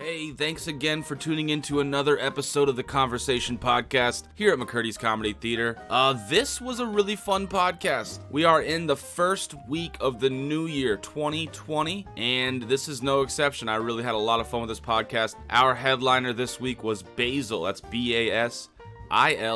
Hey, thanks again for tuning in to another episode of the Conversation Podcast here at Mccurdy's Comedy Theater. This was a really fun podcast. We are in the first week of the new year, 2020, and this is no exception. I really had a lot of fun with this podcast. Our headliner this week was Basile. That's Basile.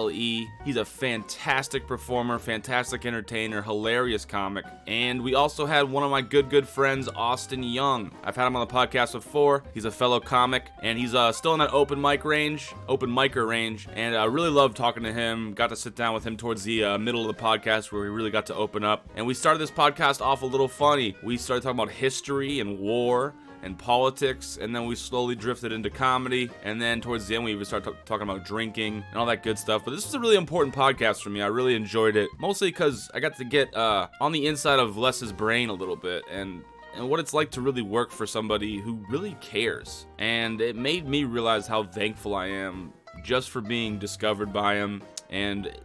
He's a fantastic performer, fantastic entertainer, hilarious comic. And we also had one of my good friends, Austin Young. I've had him on the podcast before. He's a fellow comic, and he's still in that open micer range. And I really loved talking to him. Got to sit down with him towards the middle of the podcast where we really got to open up. And we started this podcast off a little funny. We started talking about history and war and politics, and then we slowly drifted into comedy, and then towards the end we even started talking about drinking and all that good stuff. But this was a really important podcast for me. I really enjoyed it, mostly because I got to get on the inside of Les's brain a little bit, and what it's like to really work for somebody who really cares. And it made me realize how thankful I am just for being discovered by him and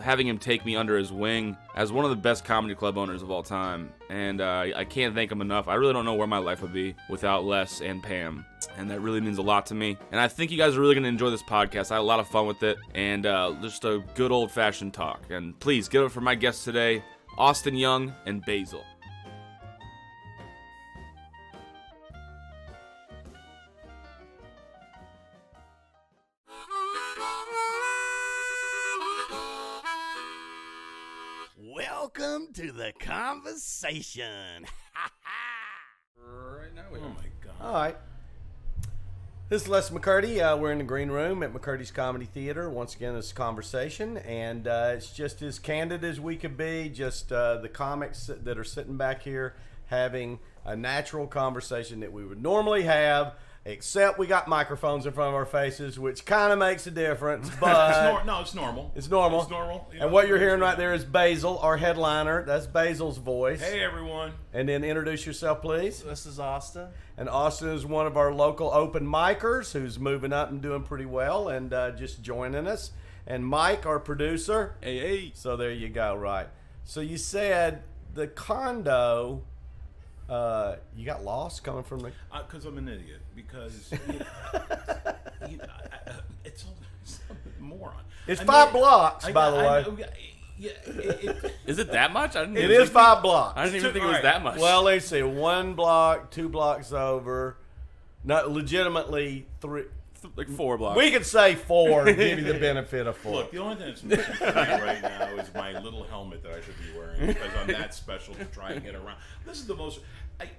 having him take me under his wing as one of the best comedy club owners of all time. And I can't thank him enough. I really don't know where my life would be without Les and Pam, and that really means a lot to me. And I think you guys are really going to enjoy this podcast. I had a lot of fun with it, and just a good old-fashioned talk. And please give it for my guests today, Austin Young and Basile. Welcome to the conversation. Right now, Oh my God. All right. This is Les Mccurdy. We're in the green room at Mccurdy's Comedy Theater. Once again, it's a conversation, and it's just as candid as we could be. Just the comics that are sitting back here having a natural conversation that we would normally have, except we got microphones in front of our faces, which kind of makes a difference. But it's normal. It's normal. It's normal. And what you're hearing right there is Basile, our headliner. That's Basile's voice. Hey, everyone. And then introduce yourself, please. This is Austin. And Austin is one of our local open micers who's moving up and doing pretty well and just joining us. And Mike, our producer. Hey. So there you go, right. So you said the condo, you got lost coming from the... Because I'm an idiot. Because it's a moron. It's 5 blocks, by the way. Is it that much? It is 5 blocks. I didn't even think it was that much. Well, let's see. 1 block, 2 blocks over. Not legitimately 3... like 4 blocks. We could say 4 and give you the benefit of 4. Look, the only thing that's missing from me right now is my little helmet that I should be wearing because I'm that special to try and get around. This is the most...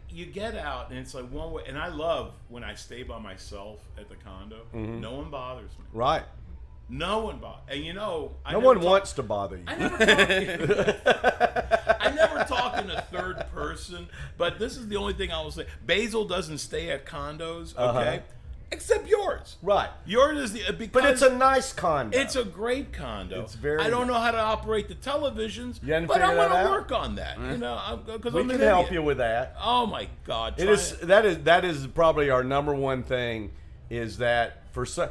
you get out and it's like one way, and I love when I stay by myself at the condo. Mm-hmm. No one bothers me. Right. No one bothers. And you know, no one wants to bother you. I never talk in a third person, but this is the only thing I will say. Basile doesn't stay at condos, okay? Except yours. Right. Yours is the because but it's a nice condo. It's a great condo. It's very I don't know nice. how to operate the televisions, You hadn't but I figured want that to out? work on that. You know, because we I'm can an help idiot. you with that. Oh my God! That is probably our number one thing is that for some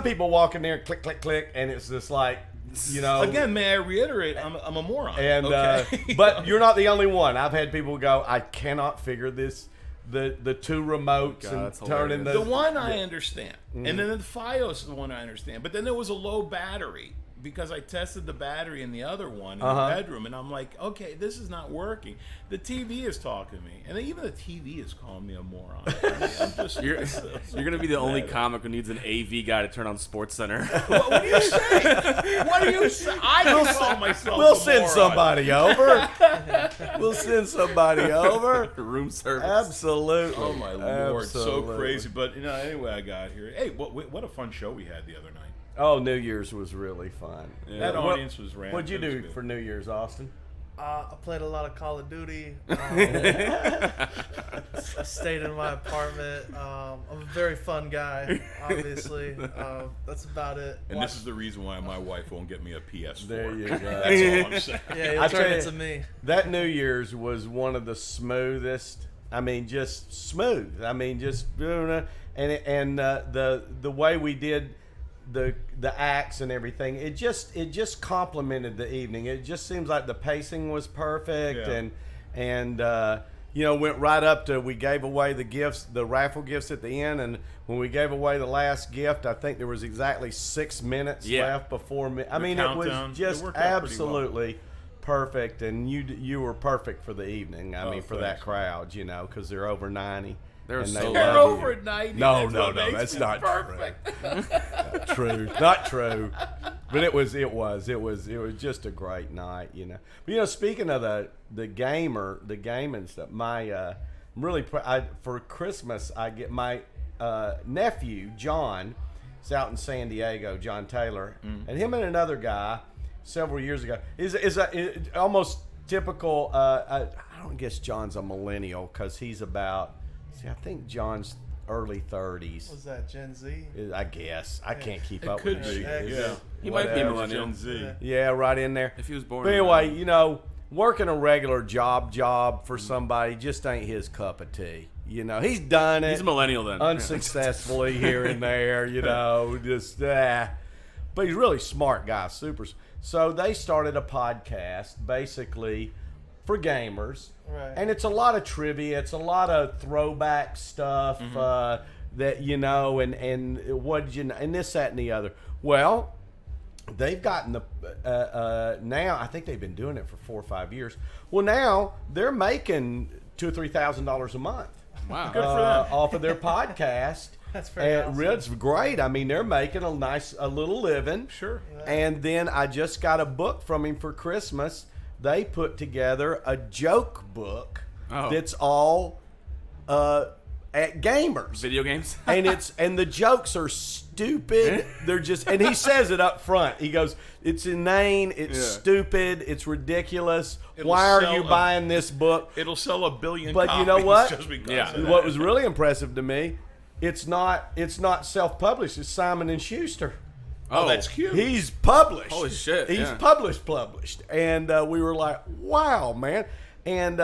people walk in there click click click and it's just like, you know, again, may I reiterate, I'm a moron. And okay? but you're not the only one. I've had people go, I cannot figure this. The 2 remotes and turning the one I understand, and then the FiOS is the one I understand. But then there was a low battery because I tested the battery in the other one in the bedroom, and I'm like, okay, this is not working. The TV is talking to me, and even the TV is calling me a moron. I'm just, You're going to be the only comic who needs an AV guy to turn on SportsCenter. What do you say? What do you say? I will call myself. We'll a send moron. somebody over. We'll send somebody over. Room service. Absolutely. Oh my Lord, Absolutely. so crazy. But you know, anyway, I got here. Hey, what a fun show we had the other night. Oh, New Year's was really fun. Yeah. That audience was random. What'd you do for New Year's, Austin? I played a lot of Call of Duty. I stayed in my apartment. I'm a very fun guy, obviously. That's about it. And this is the reason why my wife won't get me a PS4. There you go. That's all I'm saying. Yeah, you'll I turn tell it you, to me. That New Year's was one of the smoothest. I mean, just smooth. I mean, just the way we did the acts and everything, it just complemented the evening. It just seems like the pacing was perfect, Yeah. and went right up to, we gave away the gifts, the raffle gifts at the end, and when we gave away the last gift, I think there was exactly 6 minutes left before me. I mean, countdown. it was just It worked out pretty absolutely perfect, and you were perfect for the evening. I mean, for that thanks. crowd, because they're over 90. They're and so love They're you. over 90. No, That's what makes that's me not perfect. true. Not true. But it was just a great night, But speaking of the gaming stuff, my really for Christmas I get my nephew John. Is out in San Diego, John Taylor, and him and another guy several years ago is almost typical. I don't guess John's a millennial because he's about. I think John's early 30s. Was that Gen Z? I guess. I can't keep It up could with be. it. Yeah. He might be millennial. Gen Z. Yeah, right in there. If he was born. But anyway, working a regular job for somebody just ain't his cup of tea. He's done it. He's a millennial then. Unsuccessfully here and there, just But he's a really smart guy, super. So they started a podcast basically for gamers. Right. And it's a lot of trivia. It's a lot of throwback stuff that and what did you know, and this, that, and the other. Well, they've gotten the now. I think they've been doing it for 4 or 5 years. Well, now they're making $2,000 or $3,000 a month. Wow. Good for them. Off of their podcast. That's very And awesome. it's great. I mean, they're making a little living. Sure. And then I just got a book from him for Christmas. They put together a joke book that's all at gamers. Video games. and the jokes are stupid. They're just, and he says it up front. He goes, "It's inane. It's stupid. It's ridiculous. Why are you buying this book?" It'll sell 1 billion But copies you know what? just because Yeah. of that. What was really impressive to me, it's not self-published. It's Simon and Schuster. Oh, that's cute. He's published. Holy shit, He's yeah. published. And we were like, wow, man. And,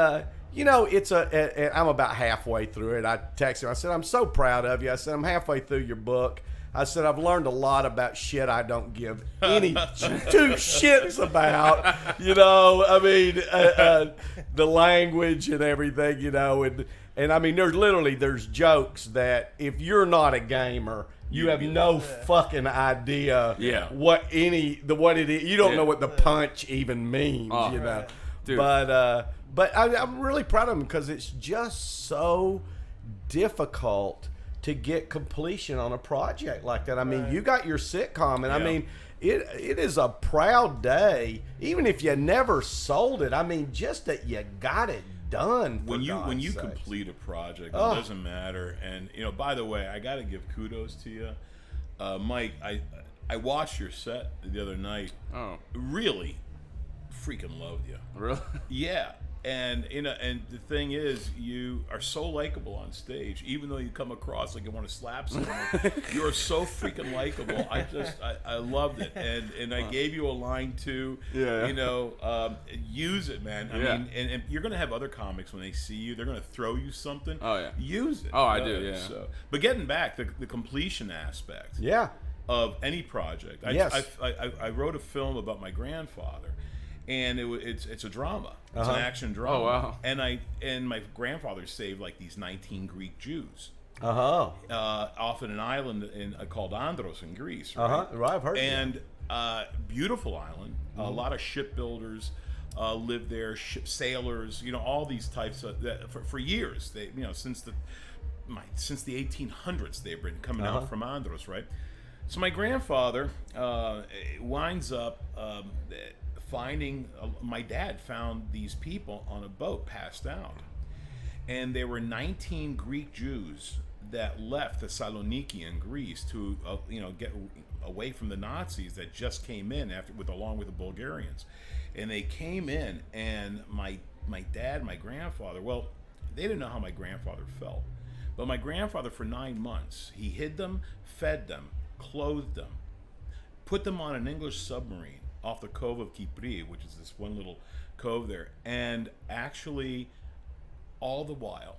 it's I'm about halfway through it. I texted him. I said, I'm so proud of you. I said, I'm halfway through your book. I said, I've learned a lot about shit I don't give any two shits about, I mean, the language and everything, and I mean, there's jokes that if you're not a gamer, you have no fucking idea what it is. You don't know what the punch even means, Right. Dude. But I'm really proud of him because it's just so difficult to get completion on a project like that. I mean, you got your sitcom, and I mean, it is a proud day, even if you never sold it. I mean, just that you got it done. When you complete a project, it doesn't matter. And by the way, I got to give kudos to you, Mike. I watched your set the other night. Oh. Really, freaking loved you. Really? Yeah. And and the thing is, you are so likable on stage, even though you come across like you want to slap someone. You're so freaking likable. I loved it, and I gave you a line too. Yeah. Use it, man. I mean, and you're gonna have other comics when they see you, they're gonna throw you something. Oh, yeah. Use it. Oh, I do, yeah. So, but getting back the completion aspect. Yeah. Of any project. Yes. I wrote a film about my grandfather. And it's a drama. It's an action drama. Oh, wow. And my grandfather saved like these 19 Greek Jews off in an island called Andros in Greece. Right? Right, I've heard. And beautiful island. A lot of shipbuilders live there. Ship sailors. All these types of that for years. They since the 1800s they've been coming out from Andros, right? So my grandfather winds up. Finding my dad found these people on a boat passed out, and there were 19 Greek Jews that left Thessaloniki in Greece to get away from the Nazis that just came in along with the Bulgarians, and they came in, and my grandfather, well, they didn't know how my grandfather felt, but my grandfather for 9 months he hid them, fed them, clothed them, put them on an English submarine off the Cove of Kypri, which is this one little cove there. And actually, all the while,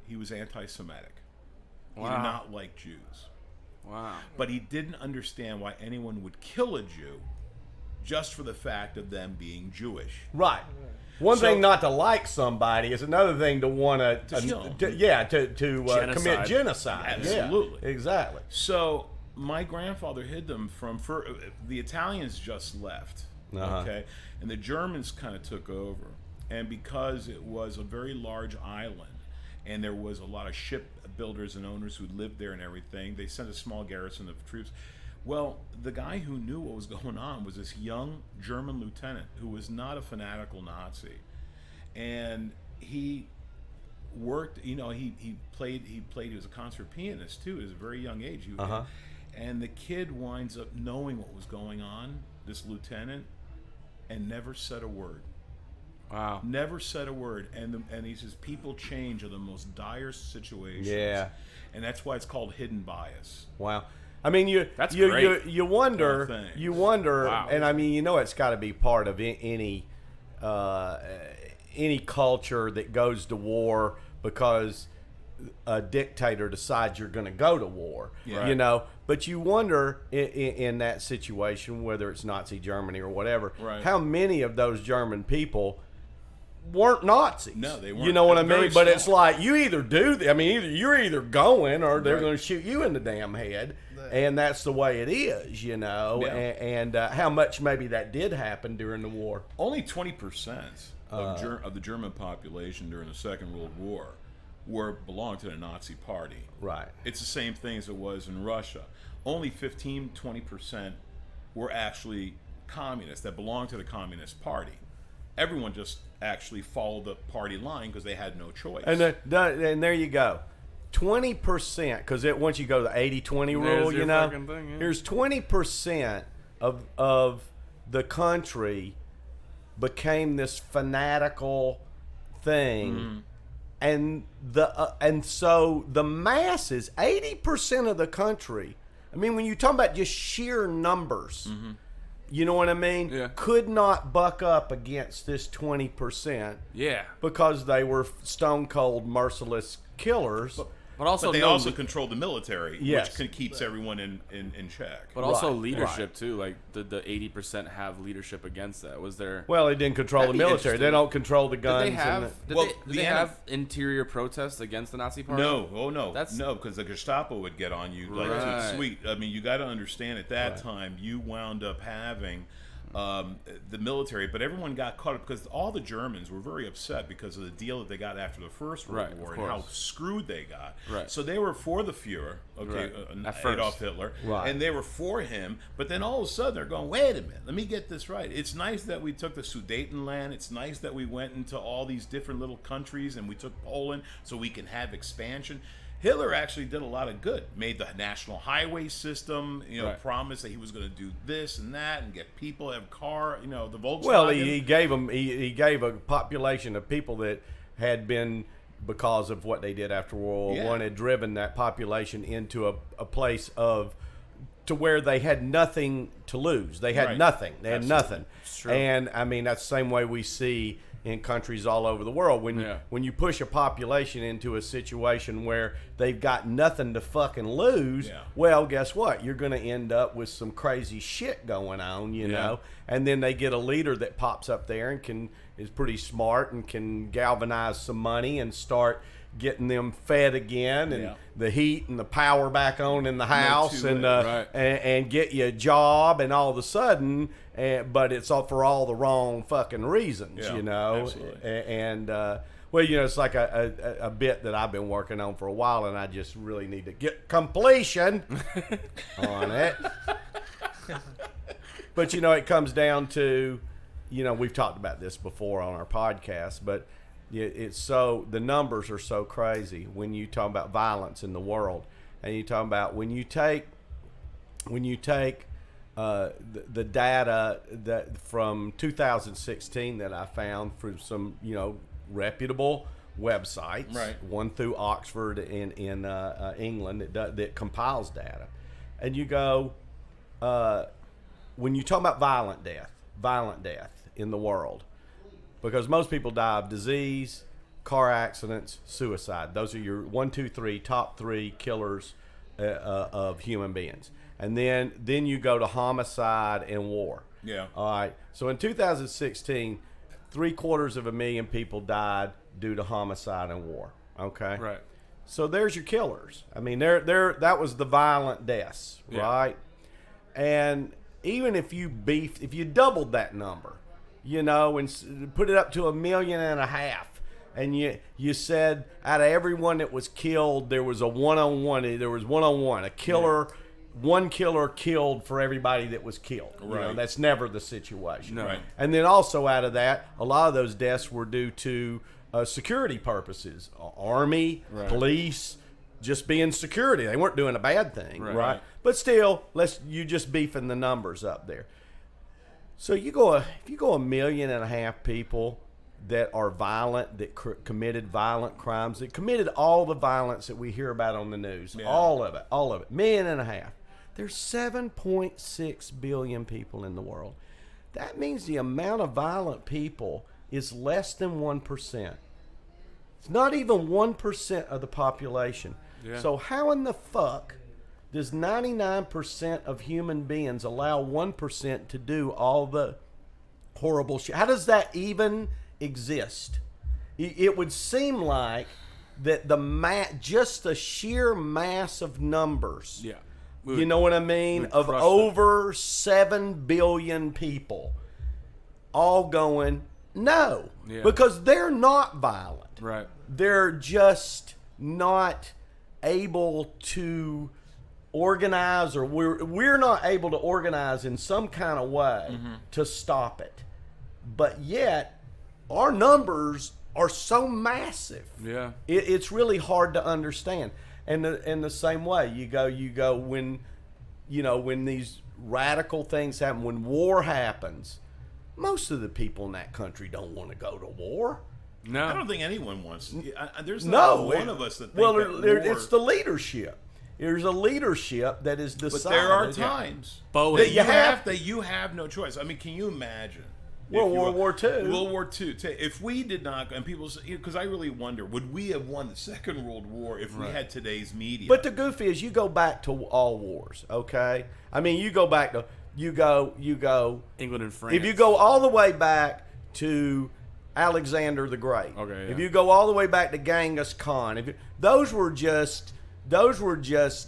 he was anti-Semitic. He did not like Jews. Wow. But he didn't understand why anyone would kill a Jew just for the fact of them being Jewish. Right. One thing not to like somebody is another thing to want to commit genocide. Absolutely. Yeah, exactly. So my grandfather hid them the Italians just left, okay, and the Germans kind of took over, and because it was a very large island, and there was a lot of ship builders and owners who lived there and everything, they sent a small garrison of troops. Well, the guy who knew what was going on was this young German lieutenant who was not a fanatical Nazi, and he worked. He was a concert pianist too at a very young age. And the kid winds up knowing what was going on, this lieutenant, and never said a word. Wow. Never said a word. And he says people change in the most dire situations. Yeah. And that's why it's called hidden bias. Wow. I mean, you wonder, Wow. and I mean, it's got to be part of any culture that goes to war because a dictator decides you're going to go to war. Yeah. But you wonder in that situation, whether it's Nazi Germany or whatever, right. how many of those German people weren't Nazis. No, they weren't. You know what I Very mean? But small. it's like you either do. You're either going or they're going to shoot you in the damn head, and that's the way it is. Yeah. And how much maybe that did happen during the war? Only 20% of the German population during the Second World War belonged to the Nazi Party. Right. It's the same thing as it was in Russia. Only 15-20% were actually communists that belonged to the Communist Party. Everyone just actually followed the party line because they had no choice. And there you go. 20%, because once you go to the 80-20 rule, here's 20% of the country became this fanatical thing, and so the masses, 80% of the country. I mean, when you talk about just sheer numbers, you know what I mean? Yeah. Could not buck up against this 20%. Yeah. Because they were stone cold, merciless killers. But they also controlled the military, Yes. which keeps everyone in check. But also Right, leadership right. too. Like the 80% have leadership against that. Was there? Well, they didn't control the That'd be military. They interesting. don't control the Did guns. they have? and Did they have interior protests against the Nazi Party? No, That's- no, because the Gestapo would get on you like Right. sweet. I mean, you got to understand at that time you wound up having the military, but everyone got caught up because all the Germans were very upset because of the deal that they got after the First World Right, War of and how course. screwed they got. Right. So they were for the Fuhrer, okay, Right. At first. Adolf Hitler, Right. and they were for him. But then all of a sudden they're going, wait a minute, let me get this right. It's nice that we took the Sudetenland. It's nice that we went into all these different little countries and we took Poland so we can have expansion. Hitler actually did a lot of good. Made the national highway system, Right. promised that he was going to do this and that and get people to have car, the Volkswagen. Well, he gave them. He gave a population of people that had been, because of what they did after World War I, had driven that population into a place to where they had nothing to lose. They had Right. nothing. They had Absolutely. nothing. true. And I mean, that's the same way we see in countries all over the world. When you push a population into a situation where they've got nothing to fucking lose, well, guess what? You're going to end up with some crazy shit going on, you know. And then they get a leader that pops up there and is pretty smart and can galvanize some money and start getting them fed again and the heat and the power back on in the house and get you a job, and all of a sudden, but it's all for all the wrong fucking reasons, you know. Absolutely. And well, it's like a bit that I've been working on for a while, and I just really need to get completion on it. But it comes down to, we've talked about this before on our podcast, but it's the numbers are so crazy when you talk about violence in the world, and you talk about when you take the data that from 2016 that I found from some reputable websites, right. One through Oxford in England that compiles data, and you go when you talk about violent death in the world. Because most people die of disease, car accidents, suicide. Those are your 1, 2, 3 top 3 killers of human beings. And then you go to homicide and war. Yeah. All right. So in 2016, 750,000 people died due to homicide and war. Okay. Right. So there's your killers. I mean, that was the violent deaths, Yeah. right? And even if you doubled that number, and put it up to 1.5 million, and you said out of everyone that was killed, there was a one-on-one. There was one-on-one. A killer, one killer killed for everybody that was killed. Right. That's never the situation. No. Right. And then also out of that, a lot of those deaths were due to security purposes, army, Right. police, just being security. They weren't doing a bad thing, Right. right? But still, you just beefing the numbers up there. So if you go 1.5 million people that are violent, that committed violent crimes, that committed all the violence that we hear about on the news, all of it, 1.5 million. There's 7.6 billion people in the world. That means the amount of violent people is less than 1%. It's not even 1% of the population. Yeah. So how in the fuck does 99% of human beings allow 1% to do all the horrible shit? How does that even exist? It would seem like that just the sheer mass of numbers. Yeah. You know what I mean? Of crush over 7 billion people all going, no. Yeah. Because they're not violent. Right. They're just not able to organize, or we're not able to organize in some kind of way to stop it. But yet, our numbers are so massive. Yeah. It's really hard to understand. And in the same way, you go when these radical things happen, when war happens, most of the people in that country don't want to go to war. No. I don't think anyone wants. There's No, not one of us that think well, that war, it's the leadership. There's a leadership that is decided. But there are times Boeing. that you have no choice. I mean, can you imagine? World War II. World War II. If we did not, and people say, because I really wonder, would we have won the Second World War if we had today's media? But the goof is, you go back to all wars, okay? I mean, you go back to you go England and France. If you go all the way back to Alexander the Great, Okay, yeah. if you go all the way back to Genghis Khan, those were just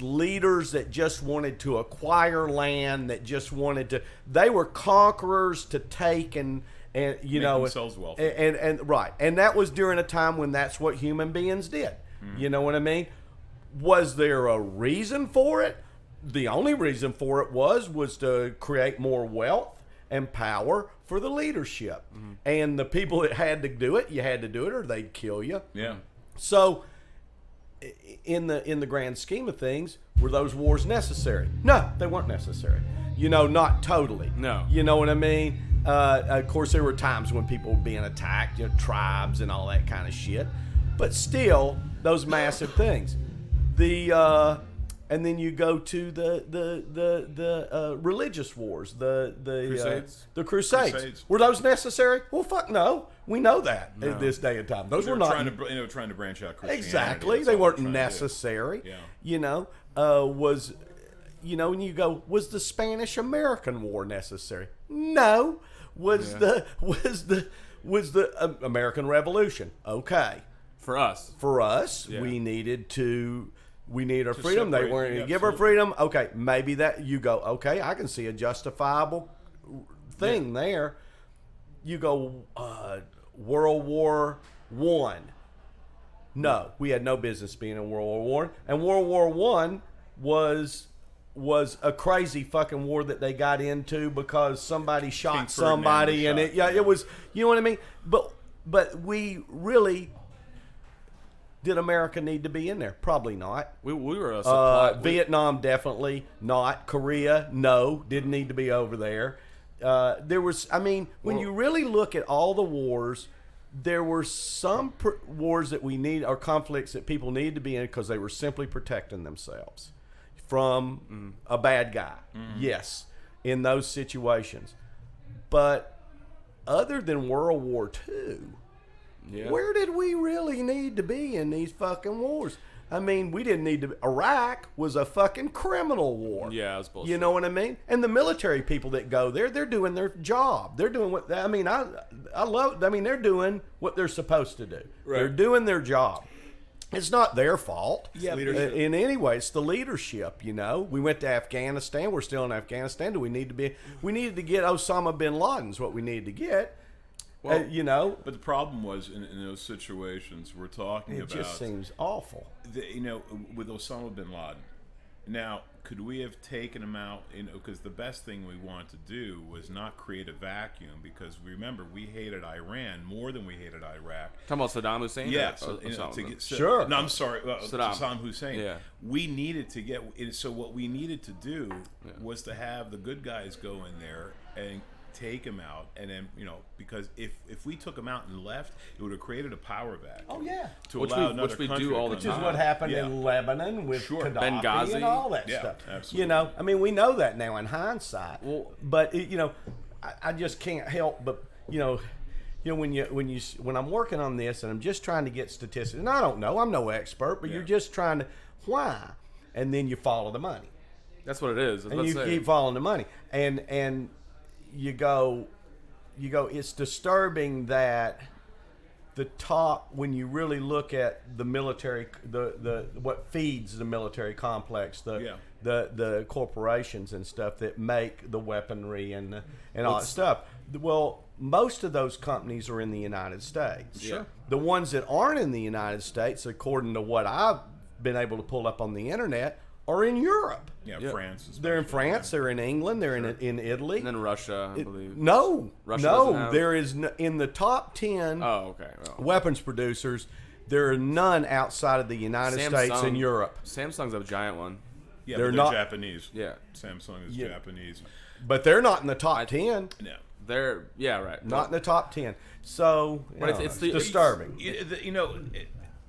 leaders that just wanted to acquire land, that just wanted to. They were conquerors to take and Make themselves wealthy. and right, and that was during a time when that's what human beings did. You know what I mean? Was there a reason for it? The only reason for it was to create more wealth and power for the leadership, and the people that had to do it, you had to do it, or they'd kill you. Yeah. So, in the grand scheme of things, were those wars necessary? No, they weren't necessary. Not totally. No. You know what I mean? Of course, there were times when people were being attacked, tribes and all that kind of shit. But still, those massive things. And then you go to the religious wars, the Crusades. The Crusades. Crusades. Were those necessary? Well, fuck no. We know that in this day and time. Those They were were not trying to branch out Christianity. exactly. That's They all weren't they're trying to do. necessary. Yeah. And you go, was the Spanish-American War necessary? No. Was the American Revolution okay? For us. For us, Yeah. we need our freedom. They separate, weren't going yeah, to give our absolutely. freedom. Okay, maybe that you go, okay, I can see a justifiable thing there. You go, World War I. No, we had no business being in World War I. And World War I was a crazy fucking war that they got into because somebody shot King Ferdinand somebody, was and shot. it was, you know what I mean? But we really. Did America need to be in there? Probably not. We were a supply. Vietnam, definitely not. Korea, no, didn't need to be over there. There was, when you really look at all the wars, there were some wars that we need, or conflicts that people needed to be in because they were simply protecting themselves from a bad guy. Yes, in those situations. But other than World War II, Yeah. where did we really need to be in these fucking wars? I mean, we didn't need to. Iraq was a fucking criminal war. Yeah, it was bullshit. You know what I mean? And the military people that go there, they're doing their job. They're doing what, I mean, I love, I mean, they're doing what they're supposed to do. Right. They're doing their job. It's not their fault. Yeah, In any way, it's the leadership, you know. We went to Afghanistan. We're still in Afghanistan. We needed to get Osama bin Laden is what we needed to get. Well, you know. But the problem was in those situations we're talking about. It just seems awful. You know, with Osama bin Laden. Now, could we have taken him out? You know, because the best thing we wanted to do was not create a vacuum. Because remember, we hated Iran more than we hated Iraq. Talking about Saddam Hussein? Yeah, Sure. No, I'm sorry, Saddam. Saddam Hussein. Yeah. We needed to get. So what we needed to do was to have the good guys go in there and take him out, and then, you know, because if we took him out and left, it would have created a power vacuum. Oh yeah. To Which allow we- another which we country do to all the come Which is time. what happened Yeah. in Lebanon with Sure. Gaddafi Benghazi. and all that Yeah, stuff. absolutely. You know, I mean, we know that now in hindsight. Well- but you know, I just can't help but you know when I'm working on this and I'm just trying to get statistics, and I don't know, I'm no expert, but Yeah. you're just trying to why, and then you follow the money, That's what it is. and you keep following the money, and you go. It's disturbing that the top, when you really look at the military, the what feeds the military complex, the corporations and stuff that make the weaponry and all that stuff. Well, most of those companies are in the United States. Sure. The ones that aren't in the United States, according to what I've been able to pull up on the internet, are in Europe. Yeah, Yeah. France. Especially. They're in France. They're in England. They're in Italy. And then Russia, I believe. No, Russia doesn't have- there is in the top 10 Oh, okay. Well, weapons producers. There are none outside of the United States and Europe, Samsung's a giant one. Yeah, they're but not- Japanese. Yeah. Samsung is Yeah. Japanese. but they're not in the top 10. No. They're, yeah, right. Not in the top 10. So, But it's the- disturbing. You know,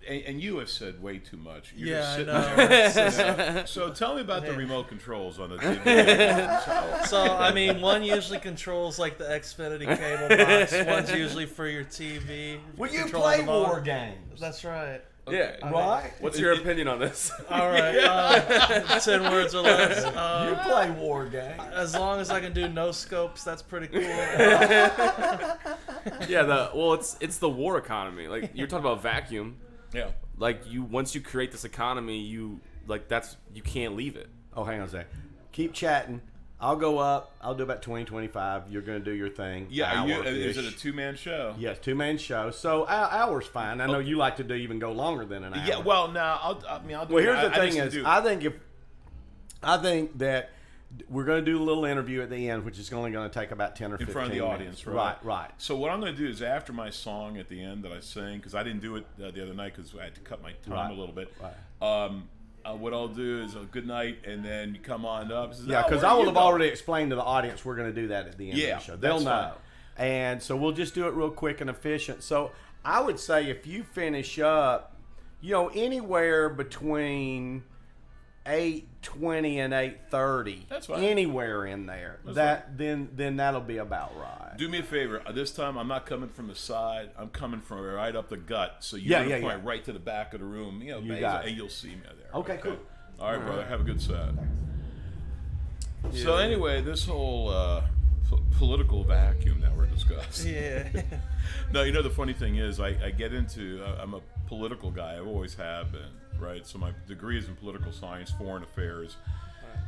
and you have said way too much. You're Yeah, just I sitting know. there. So tell me about the remote controls on the TV. So, I mean, one usually controls like the Xfinity cable box. One's usually for your TV. Well, you control play the motor. war games, That's right. Yeah. right? What's your opinion on this? All right. 10 words or less. You play war games. As long as I can do no scopes, that's pretty cool. Yeah, it's the war economy. Like, you're talking about vacuum. Yeah. Like, once you create this economy, you can't leave it. Oh, hang on a second. Keep chatting. I'll go up. I'll do about 20, 25. You're going to do your thing. Yeah. Is Hour-ish. it a two-man show? Yes, two-man show. So hour's fine. I know you like to do even go longer than an hour. Yeah. Well, no. I'll do. Well, here's the thing just is, do- I think that we're going to do a little interview at the end, which is only going to take about 10 or 15 in front of the minutes. audience, right? Right. So what I'm going to do is after my song at the end that I sing, because I didn't do it the other night because I had to cut my time Right. a little bit. Right. What I'll do is a good night, and then you come on up. Says, Yeah, "Oh, because where I do will you have go?" already explained to the audience we're going to do that at the end Yeah, of the show. They'll that's know. fine. And so we'll just do it real quick and efficient. So I would say if you finish up, anywhere between 8:20 and 8:30, That's fine. anywhere in there, then that'll be about right. Do me a favor. This time I'm not coming from the side. I'm coming from right up the gut. So Yeah, you're yeah, point yeah. right to the back of the room. You got it. and you'll see me there. Okay, cool. All right, brother. Have a good set. So anyway, this whole political vacuum that we're discussing. Yeah. No, the funny thing is, I get into. I'm a political guy. I always have been. Right. So my degree is in political science, foreign affairs,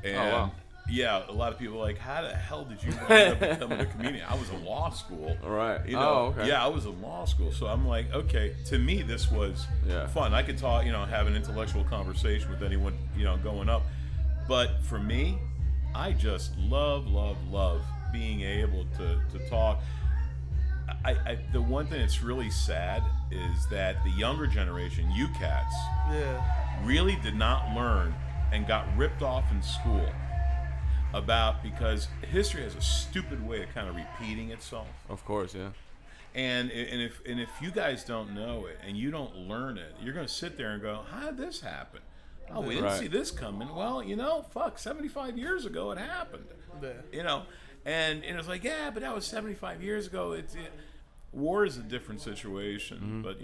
and wow. yeah, a lot of people are like, how the hell did you wind up becoming a comedian? I was in law school. All right. Oh, okay. Yeah, I was in law school. So I'm like, okay, to me, this was fun. I could talk, have an intellectual conversation with anyone, going up. But for me, I just love being able to talk. The one thing that's really sad is that the younger generation, you cats, really did not learn and got ripped off in school because history has a stupid way of kind of repeating itself. Of course, yeah. And if you guys don't know it and you don't learn it, you're going to sit there and go, how did this happen? Oh, we didn't see this coming. Well, 75 years ago it happened. Yeah. And it was like, yeah, but that was 75 years ago. War is a different situation. But,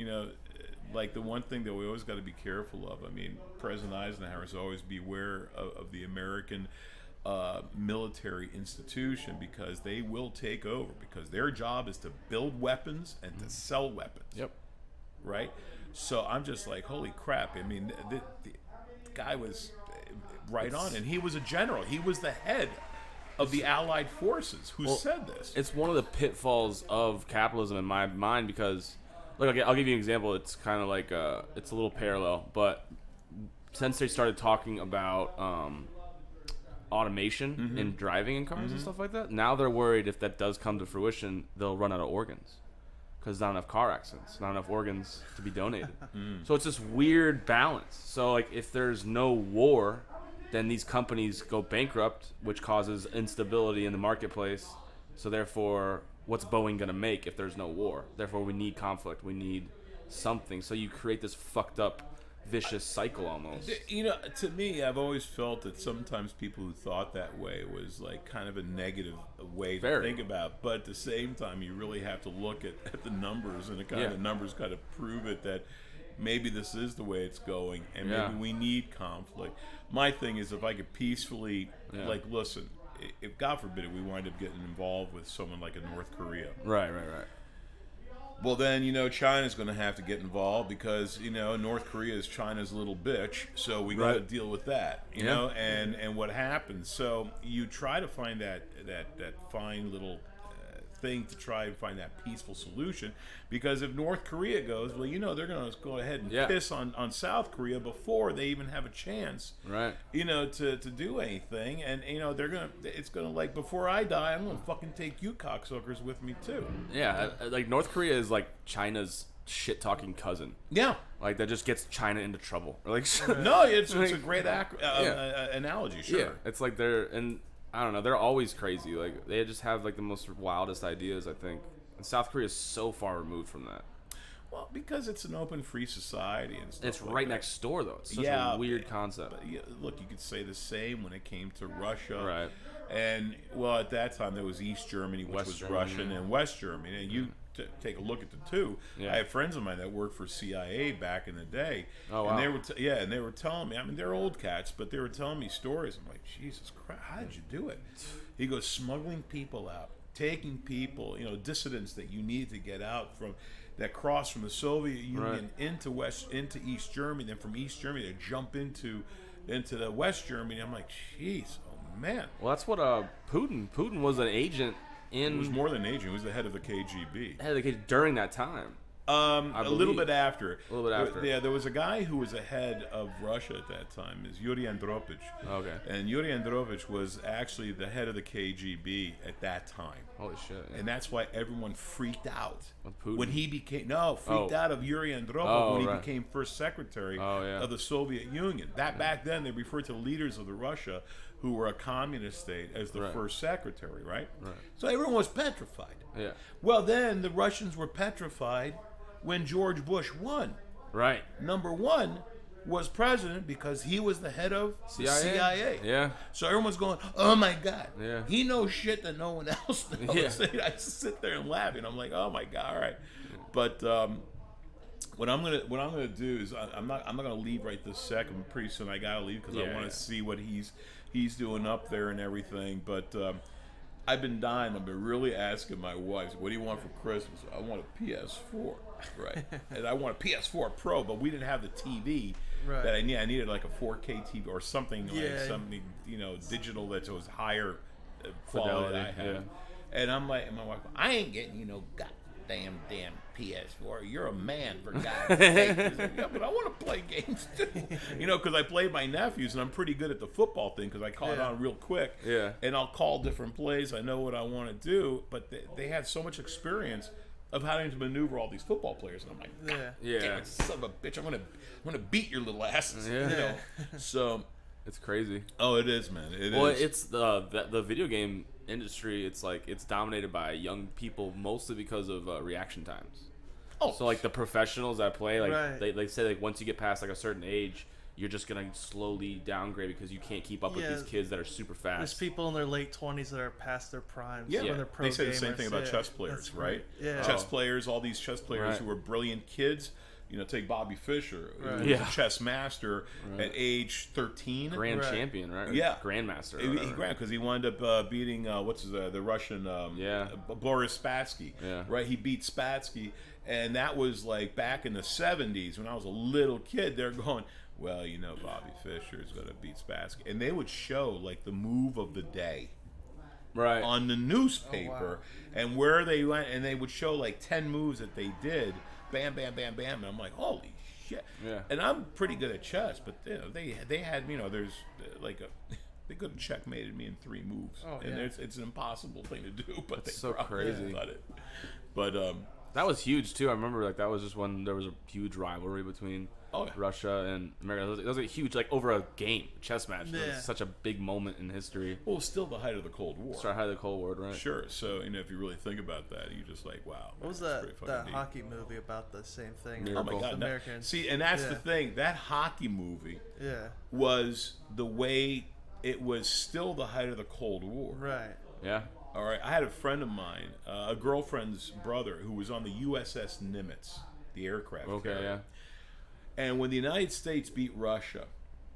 like the one thing that we always got to be careful of. I mean, President Eisenhower is always beware of the American military institution, because they will take over, because their job is to build weapons and to sell weapons. Yep. Right? So I'm just like, holy crap. I mean, the guy was right on, and he was a general. He was the head of the Allied forces who said this. It's one of the pitfalls of capitalism in my mind, because, look, I'll give you an example. It's kind of like, it's a little parallel, but since they started talking about automation in driving in cars and stuff like that, now they're worried if that does come to fruition, they'll run out of organs. Because not enough car accidents, not enough organs to be donated. So it's this weird balance. So, like, if there's no war, then these companies go bankrupt, which causes instability in the marketplace. So therefore, what's Boeing going to make if there's no war? Therefore, we need conflict. We need something. So you create this fucked up, vicious cycle almost. You know, to me, I've always felt that sometimes people who thought that way was like kind of a negative way to think about. But at the same time, you really have to look at the numbers, and the numbers kind of prove it, that maybe this is the way it's going, and maybe we need conflict. My thing is, if I could peacefully, like, listen, if God forbid we wind up getting involved with someone like a North Korea. Right. Well, then, you know, China's going to have to get involved, because, you know, North Korea is China's little bitch, so we got to deal with that, you know, and what happens. So you try to find that fine little thing to try and find that peaceful solution, because if North Korea goes, well, you know, they're going to go ahead and piss on South Korea before they even have a chance, you know, to do anything. And, you know, it's going to, like, before I die, I'm going to fucking take you cocksuckers with me too. Yeah, like, North Korea is like China's shit-talking cousin. Yeah. Like, that just gets China into trouble. Like, no, it's a great analogy, sure. Yeah, it's like I don't know, they're always crazy. Like, they just have, like, the most wildest ideas, I think. And South Korea is so far removed from that. Well, because it's an open, free society and stuff. It's right next door, though. It's such a weird concept. But, look, you could say the same when it came to Russia. Right. And, well, at that time, there was East Germany, which was Russian, and West Germany. And you take a look at the two. I have friends of mine that worked for CIA back in the day. Oh, wow. And they were telling me, I mean, they're old cats, but they were telling me stories. I'm like, Jesus Christ, how did you do it? He goes, smuggling people out, taking people, you know, dissidents that you need to get out from, that cross from the Soviet Union into East Germany, then from East Germany to jump into the West Germany. I'm like, jeez, oh man. Well, that's what Putin was an agent in. He was more than an agent. He was the head of the KGB. Head of the KGB during that time. A little bit after. A little bit after. Yeah, there was a guy who was the head of Russia at that time, is Yuri Andropovich. Okay. And Yuri Andropovich was actually the head of the KGB at that time. Holy shit. Yeah. And that's why everyone freaked out With Putin? when he became out of Yuri Andropov when he became first secretary of the Soviet Union. Back then they referred to the leaders of the Russia who were a communist state as the first secretary, right? So everyone was petrified. Yeah. Well, then the Russians were petrified when George Bush won. Right. Number one was president because he was the head of CIA. Yeah. So everyone's going, oh my God. Yeah. He knows shit that no one else knows. Yeah. I just sit there and laugh, and I'm like, oh my God, all right. But what I'm gonna do is I'm not gonna leave right this second. Pretty soon I gotta leave because I want to see what he's doing up there and everything. But I've been dying. I've been really asking my wife, what do you want for Christmas? I want a PS4, right? And I want a PS4 Pro, but we didn't have the TV that I needed. I needed like a 4K TV or something like something, you know, digital that was higher quality than I have. Yeah. And I'm like, and my wife, I ain't getting, you know, damn PS4. You're a man, for God's sake. Like, yeah, but I want to play games too. You know, because I play my nephews, and I'm pretty good at the football thing because I call it on real quick. Yeah. And I'll call different plays. I know what I want to do, but they have so much experience of having to maneuver all these football players, and I'm like, damn it, son of a bitch, I'm gonna beat your little asses. Yeah. You know? So it's crazy. Oh, it is, man. Well, it's the video game industry. It's like it's dominated by young people mostly because of reaction times. Oh, so like the professionals that play, like they say, like once you get past like a certain age, you're just gonna slowly downgrade because you can't keep up with these kids that are super fast. There's people in their late 20s that are past their primes. Yeah, when they're pro they say the gamers. same thing about chess players, right? Yeah, chess players, all these chess players who are brilliant kids, take Bobby Fischer, Right. who was a chess master at age 13. Grand champion, right? Yeah. Grandmaster. Because he wound up beating, the Russian, Boris Spassky. Yeah. Right? He beat Spassky. And that was like back in the 70s when I was a little kid. They're going, well, Bobby Fischer is going to beat Spassky. And they would show like the move of the day. Right. On the newspaper, and where they went, and they would show like 10 moves that they did, bam, bam, bam, bam, and I'm like, holy shit! Yeah. And I'm pretty good at chess, but they had there's like they could have checkmated me in 3 moves, and it's an impossible thing to do, but That's they so probably crazy. done it. But that was huge too. I remember that was just when there was a huge rivalry between Russia and America. It was a huge, over a game, chess match. It was such a big moment in history. well, it's still the height of the Cold War. Start height of the Cold War, right? Sure. So if you really think about that, you're just like, wow. What was that's that pretty fucking neat. hockey movie about the same thing? Miracle. Oh my God! American. See, and that's the thing. That hockey movie Yeah. was the way it was still the height of the Cold War. Right. Yeah. All right. I had a friend of mine, a girlfriend's brother, who was on the USS Nimitz, the aircraft carrier. Yeah. And when the United States beat Russia,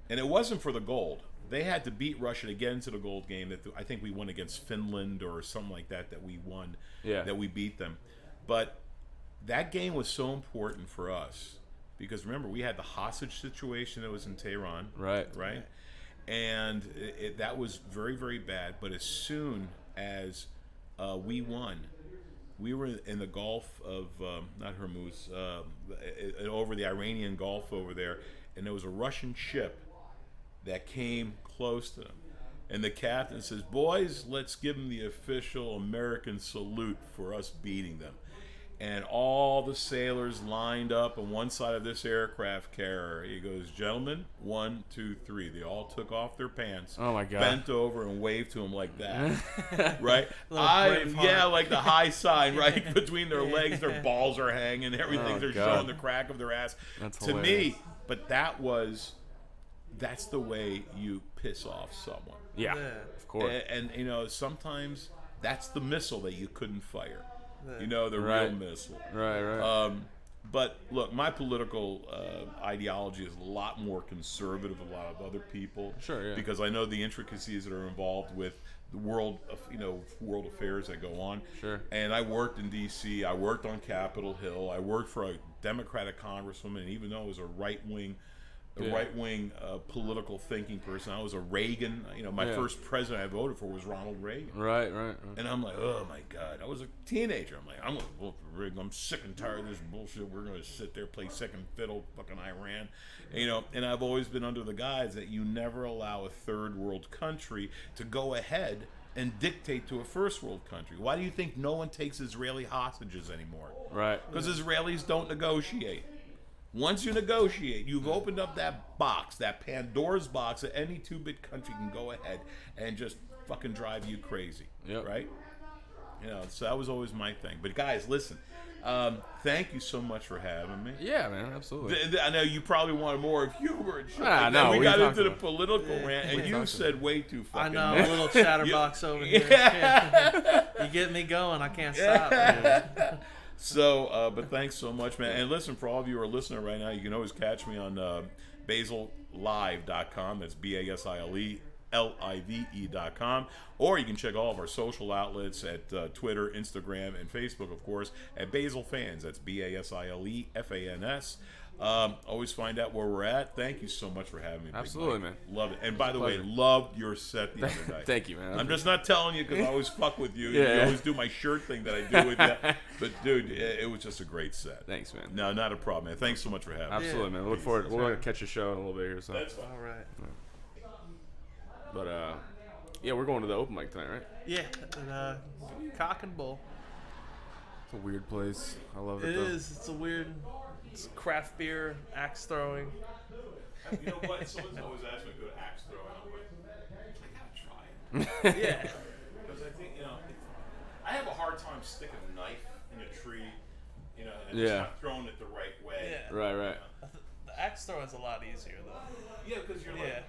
and it wasn't for the gold, they had to beat Russia to get into the gold game. That I think we won against Finland or something like that. That we won. Yeah. That we beat them. But that game was so important for us because remember we had the hostage situation that was in Tehran. Right. Right. And that was very, very bad. But as soon as we won, we were in the Gulf of not Hormuz, over the Iranian Gulf over there, and there was a Russian ship that came close to them. And the captain says, "Boys, let's give them the official American salute for us beating them." And all the sailors lined up on one side of this aircraft carrier. He goes, "Gentlemen, 1, 2, 3." They all took off their pants, Oh my God. bent over and waved to him like that. Right? Braveheart. Like the high sign, right? Between their legs, their balls are hanging, everything. Oh, They're God. showing the crack of their ass. That's to hilarious. me, but that's the way you piss off someone. Yeah. Yeah. Of course. And sometimes that's the missile that you couldn't fire. Yeah. The Right. real missile. Right. But look, my political ideology is a lot more conservative than a lot of other people. Sure, yeah. Because I know the intricacies that are involved with the world affairs that go on. Sure. And I worked in D.C. I worked on Capitol Hill. I worked for a Democratic congresswoman, and even though I was a right-wing political thinking person, I was a Reagan. My first president I voted for was Ronald Reagan. Right. And I'm like, oh my God, I was a teenager. I'm like, I'm gonna vote for Reagan. I'm sick and tired of this bullshit. We're gonna sit there, play second fiddle, fucking Iran. And I've always been under the guise that you never allow a third world country to go ahead and dictate to a first world country. Why do you think no one takes Israeli hostages anymore? Right. Because Israelis don't negotiate. Once you negotiate, you've opened up that box, that Pandora's box, that any 2-bit country can go ahead and just fucking drive you crazy. Yep. Right? So that was always my thing. But guys, listen, thank you so much for having me. Yeah, man. Absolutely. I know you probably wanted more of humor and shit. Ah, like no, that. We we got talked into the about- political rant, and you talked said way too I fucking know, much. a little chatterbox over here. You get me going. I can't stop. Man. So, but thanks so much, man. And listen, for all of you who are listening right now, you can always catch me on BasileLive.com. That's BASILELIVE.com. Or you can check all of our social outlets at Twitter, Instagram, and Facebook, of course, at Basile Fans. That's BASILEFANS. Always find out where we're at. Thank you so much for having me. Big Absolutely, Mike. man. Love it. And by the way, pleasure. loved your set the other day. Thank you, man. I'm just not telling you because I always fuck with you. Yeah. You always do my shirt thing that I do with you. But, dude, it was just a great set. Thanks, man. No, not a problem, man. Thanks so much for having me. Absolutely, man. Look forward. We're gonna catch a show in a little bit here, so. That's fine. All right. But yeah, we're going to the open mic tonight, right? Yeah. And, Cock and Bull. It's a weird place. I love it. It though. is. It's a weird. It's craft beer, axe throwing. You know what? Someone's always asked me to go to axe throwing. I'm like, I gotta try it. Yeah. Because I think, I have a hard time sticking a knife in a tree, and just Yeah. not throwing it the right way. Yeah. Right. The axe throwing's a lot easier though. Yeah, because you're Yeah.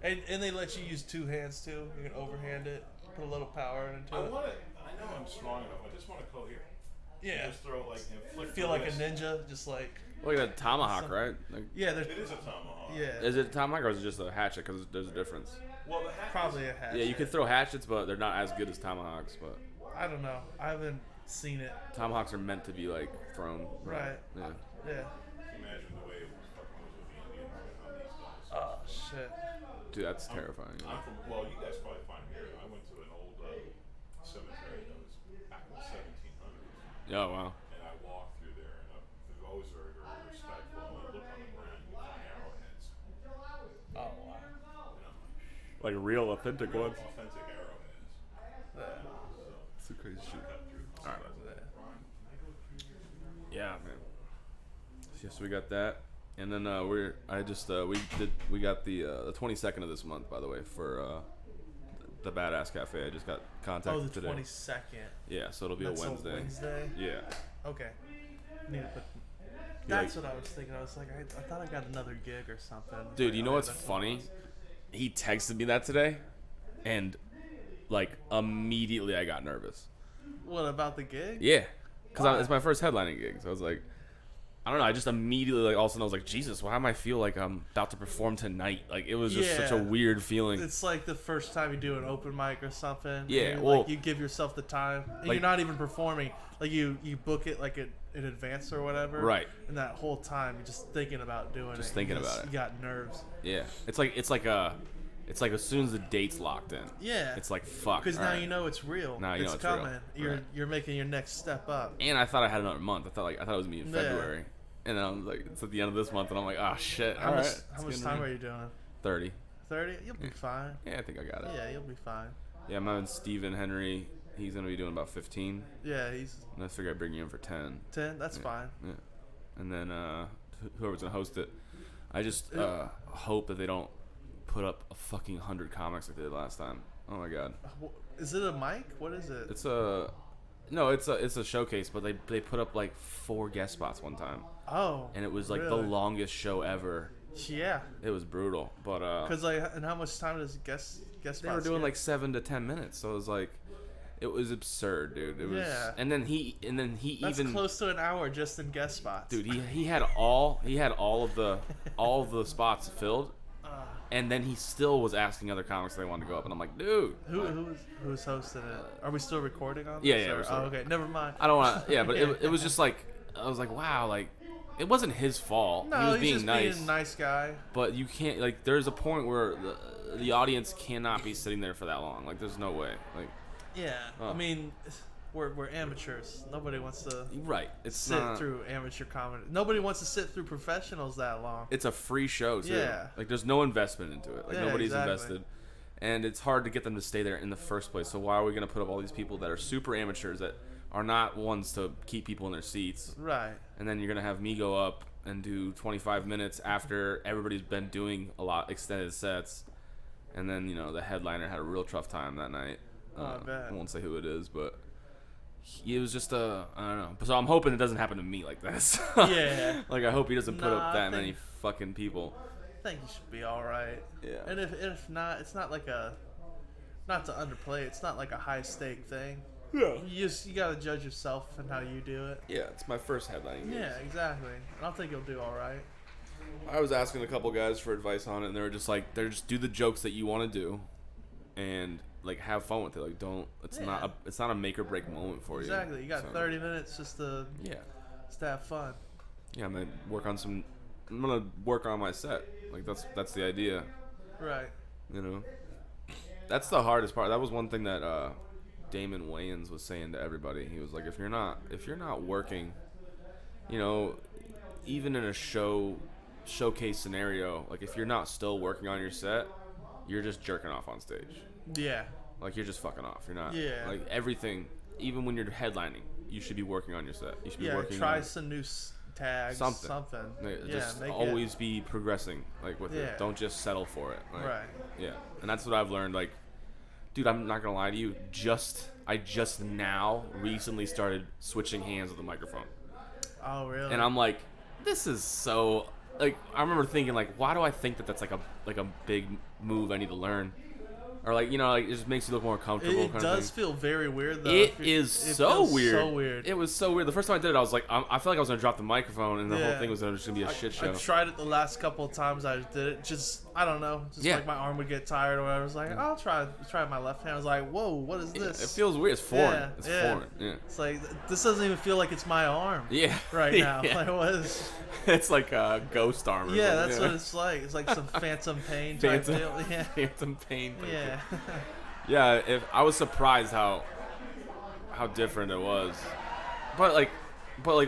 And they let you use 2 hands too. You can overhand it, put a little power into I it. know I'm strong enough. I just want to go here. Yeah. Just throw it like, flick Feel the like a wrist. ninja, just like Like a tomahawk, right? Like, Yeah, It is a tomahawk. yeah. is it a tomahawk or is it just a hatchet? Because there's a difference. Well, the hat Probably a hatchet. Yeah, you can throw hatchets, but they're not as good as tomahawks. But I don't know. I haven't seen it. tomahawks are meant to be like thrown. Right. Yeah. Yeah. Imagine the way it was fucking was with the Indian on these guys. Oh shit. Dude, that's terrifying. I'm from, well, you guys probably find here. I went to an old cemetery that was back in the 1700s. Oh wow. And I walked through there, and they're always very, very respectful. And you look on the ground, you find arrowheads. Oh wow. And I'm like, Like real authentic real ones. authentic arrowheads. That's a crazy shit. Cut through. All right. Yeah, man. So we got that, and then we got the 22nd of this month, by the way, for the Badass Cafe. I just got contacted Oh, the today. 22nd. Yeah, so it'll be That's a Wednesday. Wednesday. Yeah. Okay. Need to put. Yeah, That's what I was thinking. I was like, I thought I got another gig or something. Dude, Like, you know oh, what's that's funny? He texted me that today, and like immediately I got nervous. What about the gig? Yeah, because Why? it's my first headlining gig, so I was like, I don't know. I just immediately like all of a sudden I was like, Jesus, why am I feel like I'm about to perform tonight? Like it was just such a Yeah. weird feeling. It's like the first time you do an open mic or something. Yeah, and well- like you give yourself the time, and Like- you're not even performing. Like you book it like in advance or whatever. Right. And that whole time you're just thinking about doing it. Just thinking about it. You got nerves. Yeah, it's like as soon as the date's locked in, Yeah. it's like fuck. Because all now right. you know it's real. Now you know it's it's real. coming. Right. You're making your next step up. And I thought I had another month. I thought it was gonna be in Yeah. February, and then I was like, it's at the end of this month, and I'm like, oh shit. How all much right, how much time are you doing? 30. 30? You'll be fine. Yeah, I think I got it. Yeah, you'll be fine. Yeah, I'm having Steven Henry. He's gonna be doing about 15. Yeah, he's And I figure I'd bring you in for 10. 10. That's Yeah. fine. Yeah. And then whoever's gonna host it, I just hope that they don't put up a fucking 100 comics like they did last time. Oh my god. Is it a mic? What is it? It's a showcase, but they put up like 4 guest spots one time, Oh. and it was like the really? longest show ever. Yeah. It was brutal, but Cause like, and how much time does guest they were spots doing get? like 7 to 10 minutes, so it was like, it was absurd, dude. It was, Yeah. and then he That's even close to an hour just in guest spots. dude he had all of the spots filled, and then he still was asking other comics if they wanted to go up, and I'm like, dude, Who's hosting it? Are we still recording on this? Yeah, yeah, or- we're still oh, okay, never mind. I don't want to. Yeah, but it was just like, I was like, wow, like it wasn't his fault. No, he was he's being just nice. being a nice guy. But you can't, like, there's a point where the audience cannot be sitting there for that long. Like, there's no way. Like, Yeah, Oh. I mean, we're amateurs. Nobody wants to right? It's sit not. through amateur comedy. Nobody wants to sit through professionals that long. It's a free show too. Yeah. Like, there's no investment into it. Like, Yeah, nobody's exactly. invested, and it's hard to get them to stay there in the first place. So why are we gonna put up all these people that are super amateurs that are not ones to keep people in their seats? Right. And then you're gonna have me go up and do 25 minutes after everybody's been doing a lot extended sets, and then the headliner had a real tough time that night. I bet. I won't say who it is, but it was just I don't know. So I'm hoping it doesn't happen to me like this. Yeah. Like, I hope he doesn't put Nah, up I that many think- fucking people. I think you should be all right. Yeah. And if not, it's not like not to underplay. It's not like a high stake thing. Yeah. You gotta judge yourself and how you do it. Yeah, it's my first headlining. Yeah, exactly. And I think you'll do all right. I was asking a couple guys for advice on it, and they were just like, just do the jokes that you want to do, and like have fun with it. Like, don't. It's Yeah. not a make or break moment for you. Exactly. You got So, 30 minutes just to have fun. Yeah, I'm gonna work on my set. Like, that's the idea. Right. That's the hardest part. That was one thing that Damon Wayans was saying to everybody. He was like, if you're not working, even in a showcase scenario, like, if you're not still working on your set, you're just jerking off on stage. Yeah. Like, you're just fucking off. You're not. Yeah. Like, everything, even when you're headlining, you should be working on your set. You should be Yeah. working Try on some new tags. something. Yeah. Just make always be progressing, like, with Yeah. it. Don't just settle for it. Like, Right. Yeah. And that's what I've learned. Like, dude, I'm not gonna lie to you. I just now recently started switching hands with the microphone, Oh, really? and I'm like, this is so. Like, I remember thinking, like, why do I think that that's like a big move I need to learn? Or like, you know, like it just makes you look more comfortable. It does feel very weird though. It so weird. So weird. It was so weird. The first time I did it, I was like, I feel like I was gonna drop the microphone, and the whole thing was just gonna be a shit show. I tried it the last couple of times I did it. Just I don't know. Just like my arm would get tired or whatever. I was like, I'll try my left hand. I was like, whoa, what is this? It feels weird. It's foreign. It's foreign. Yeah. It's like this doesn't even feel like it's my arm. Yeah. Right now. Like what is? It's like a ghost arm. Yeah, that's what it's like. It's like some phantom pain type deal. Yeah. Phantom pain. Yeah. Yeah, I was surprised how different it was, but like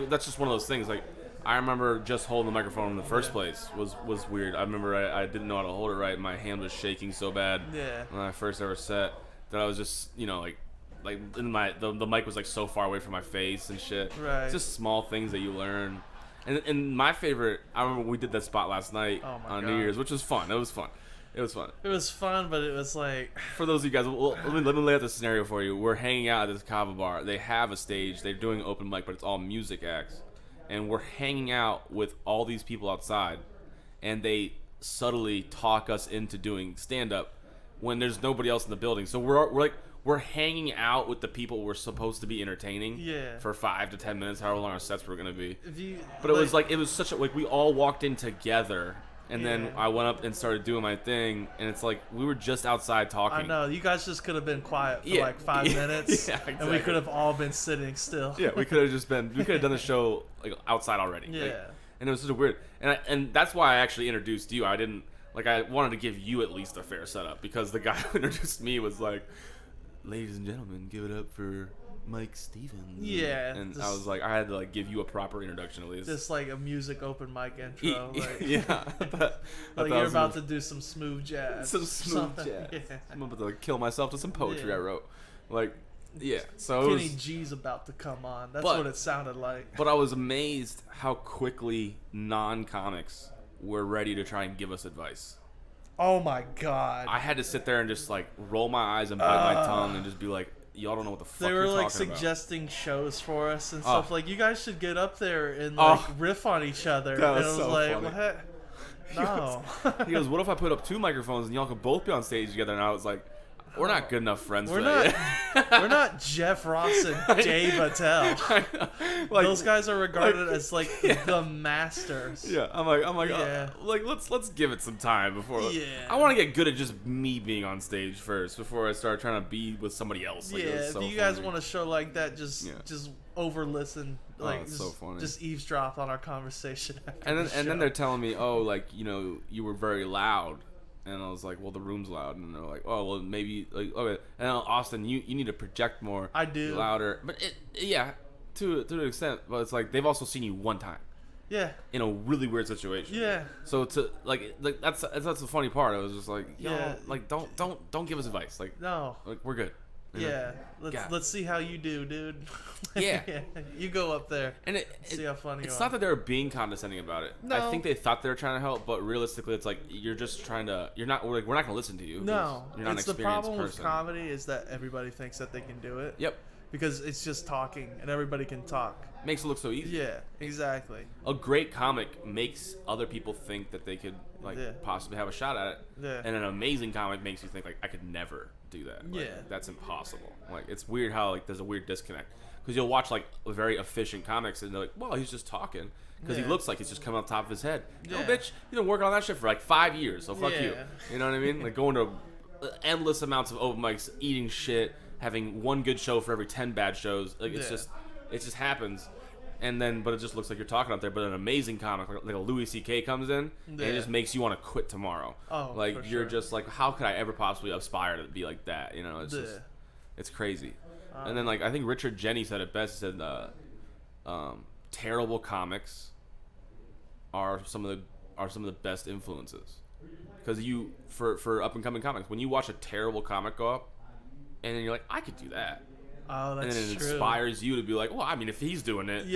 that's just one of those things. Like I remember just holding the microphone in the first place was weird. I remember I didn't know how to hold it right. My hand was shaking so bad when I first ever set that I was just like in the mic was like so far away from my face and shit. Right. It's just small things that you learn. And my favorite, I remember we did that spot last night on New Year's, which was fun. It was fun. It was fun, but it was like... For those of you guys, let me lay out the scenario for you. We're hanging out at this kava bar. They have a stage. They're doing open mic, but it's all music acts. And we're hanging out with all these people outside. And they subtly talk us into doing stand-up when there's nobody else in the building. So we're hanging out with the people we're supposed to be entertaining for 5 to 10 minutes, however long our sets were going to be. But it was such a... Like, we all walked in together... And then I went up and started doing my thing, and it's like we were just outside talking. I know. You guys just could have been quiet for like 5 minutes, exactly. And we could have all been sitting still. Yeah, we could have done the show like outside already. Yeah. Like, and it was just weird. And that's why I actually introduced you. I didn't I wanted to give you at least a fair setup because the guy who introduced me was like, "Ladies and gentlemen, give it up for Mike Stevens." Yeah. And I was like, I had to like give you a proper introduction at least. Just like a music open mic intro. Like, yeah. Like you're about to do some smooth jazz. Some smooth jazz. Yeah. I'm about to kill myself to some poetry I wrote. Like, yeah. So Kenny G's about to come on. That's what it sounded like. But I was amazed how quickly non-comics were ready to try and give us advice. Oh my God. I had to sit there and just like roll my eyes and bite my tongue and just be like, y'all don't know what the fuck you're talking about. They were like suggesting shows for us and stuff. Like, you guys should get up there and like riff on each other. That was and I was so like, funny. what? No. He goes, what if I put up 2 microphones and y'all could both be on stage together? And I was like, we're not good enough friends for that. We're not Jeff Ross and Dave Attell. Like, those guys are regarded as like the masters. Yeah, I'm like, let's give it some time before. Yeah. I want to get good at just me being on stage first before I start trying to be with somebody else. Like, if you guys want a show like that, just over listen. Like, it's so funny. Just eavesdrop on our conversation. And then they're telling me, you were very loud. And I was like, well, the room's loud. And they're like, oh, well, maybe, like, okay. And Austin, you need to project more. I do. Louder. But, to an extent. But it's like, they've also seen you one time. Yeah. In a really weird situation. Yeah. So, that's the funny part. I was just like, don't give us advice. Like, no. Like, we're good. Yeah, let's see how you do, dude. Yeah. You go up there and see how funny you are. It's not that they were being condescending about it. No. I think they thought they were trying to help, but realistically, it's like you're just trying to. We're not going to listen to you. No, you're not it's an experienced the problem person. with comedy is that everybody thinks that they can do it. Yep. Because it's just talking, and everybody can talk. Makes it look so easy. Yeah, exactly. A great comic makes other people think that they could possibly have a shot at it. Yeah. And an amazing comic makes you think like I could never do that. Like, that's impossible. Like it's weird how like there's a weird disconnect because you'll watch like very efficient comics and they're like, well, he's just talking because he looks like he's just coming off the top of his head. No, bitch, you've been working on that shit for like 5 years, so fuck you. You know what I mean? Like going to endless amounts of open mics, eating shit, having one good show for every 10 bad shows. Like it just happens. And then, but it just looks like you're talking out there. But an amazing comic, like a Louis C.K. comes in, and it just makes you want to quit tomorrow. Oh, like you're sure. just like, how could I ever possibly aspire to be like that? You know, it's just, it's crazy. And then, like I think Richard Jenny said it best. He said, "Terrible comics are some of the best influences." Because for up and coming comics, when you watch a terrible comic go up, and then you're like, I could do that. Oh, that's true. And then it true. inspires you to be like, well, I mean, if he's doing it,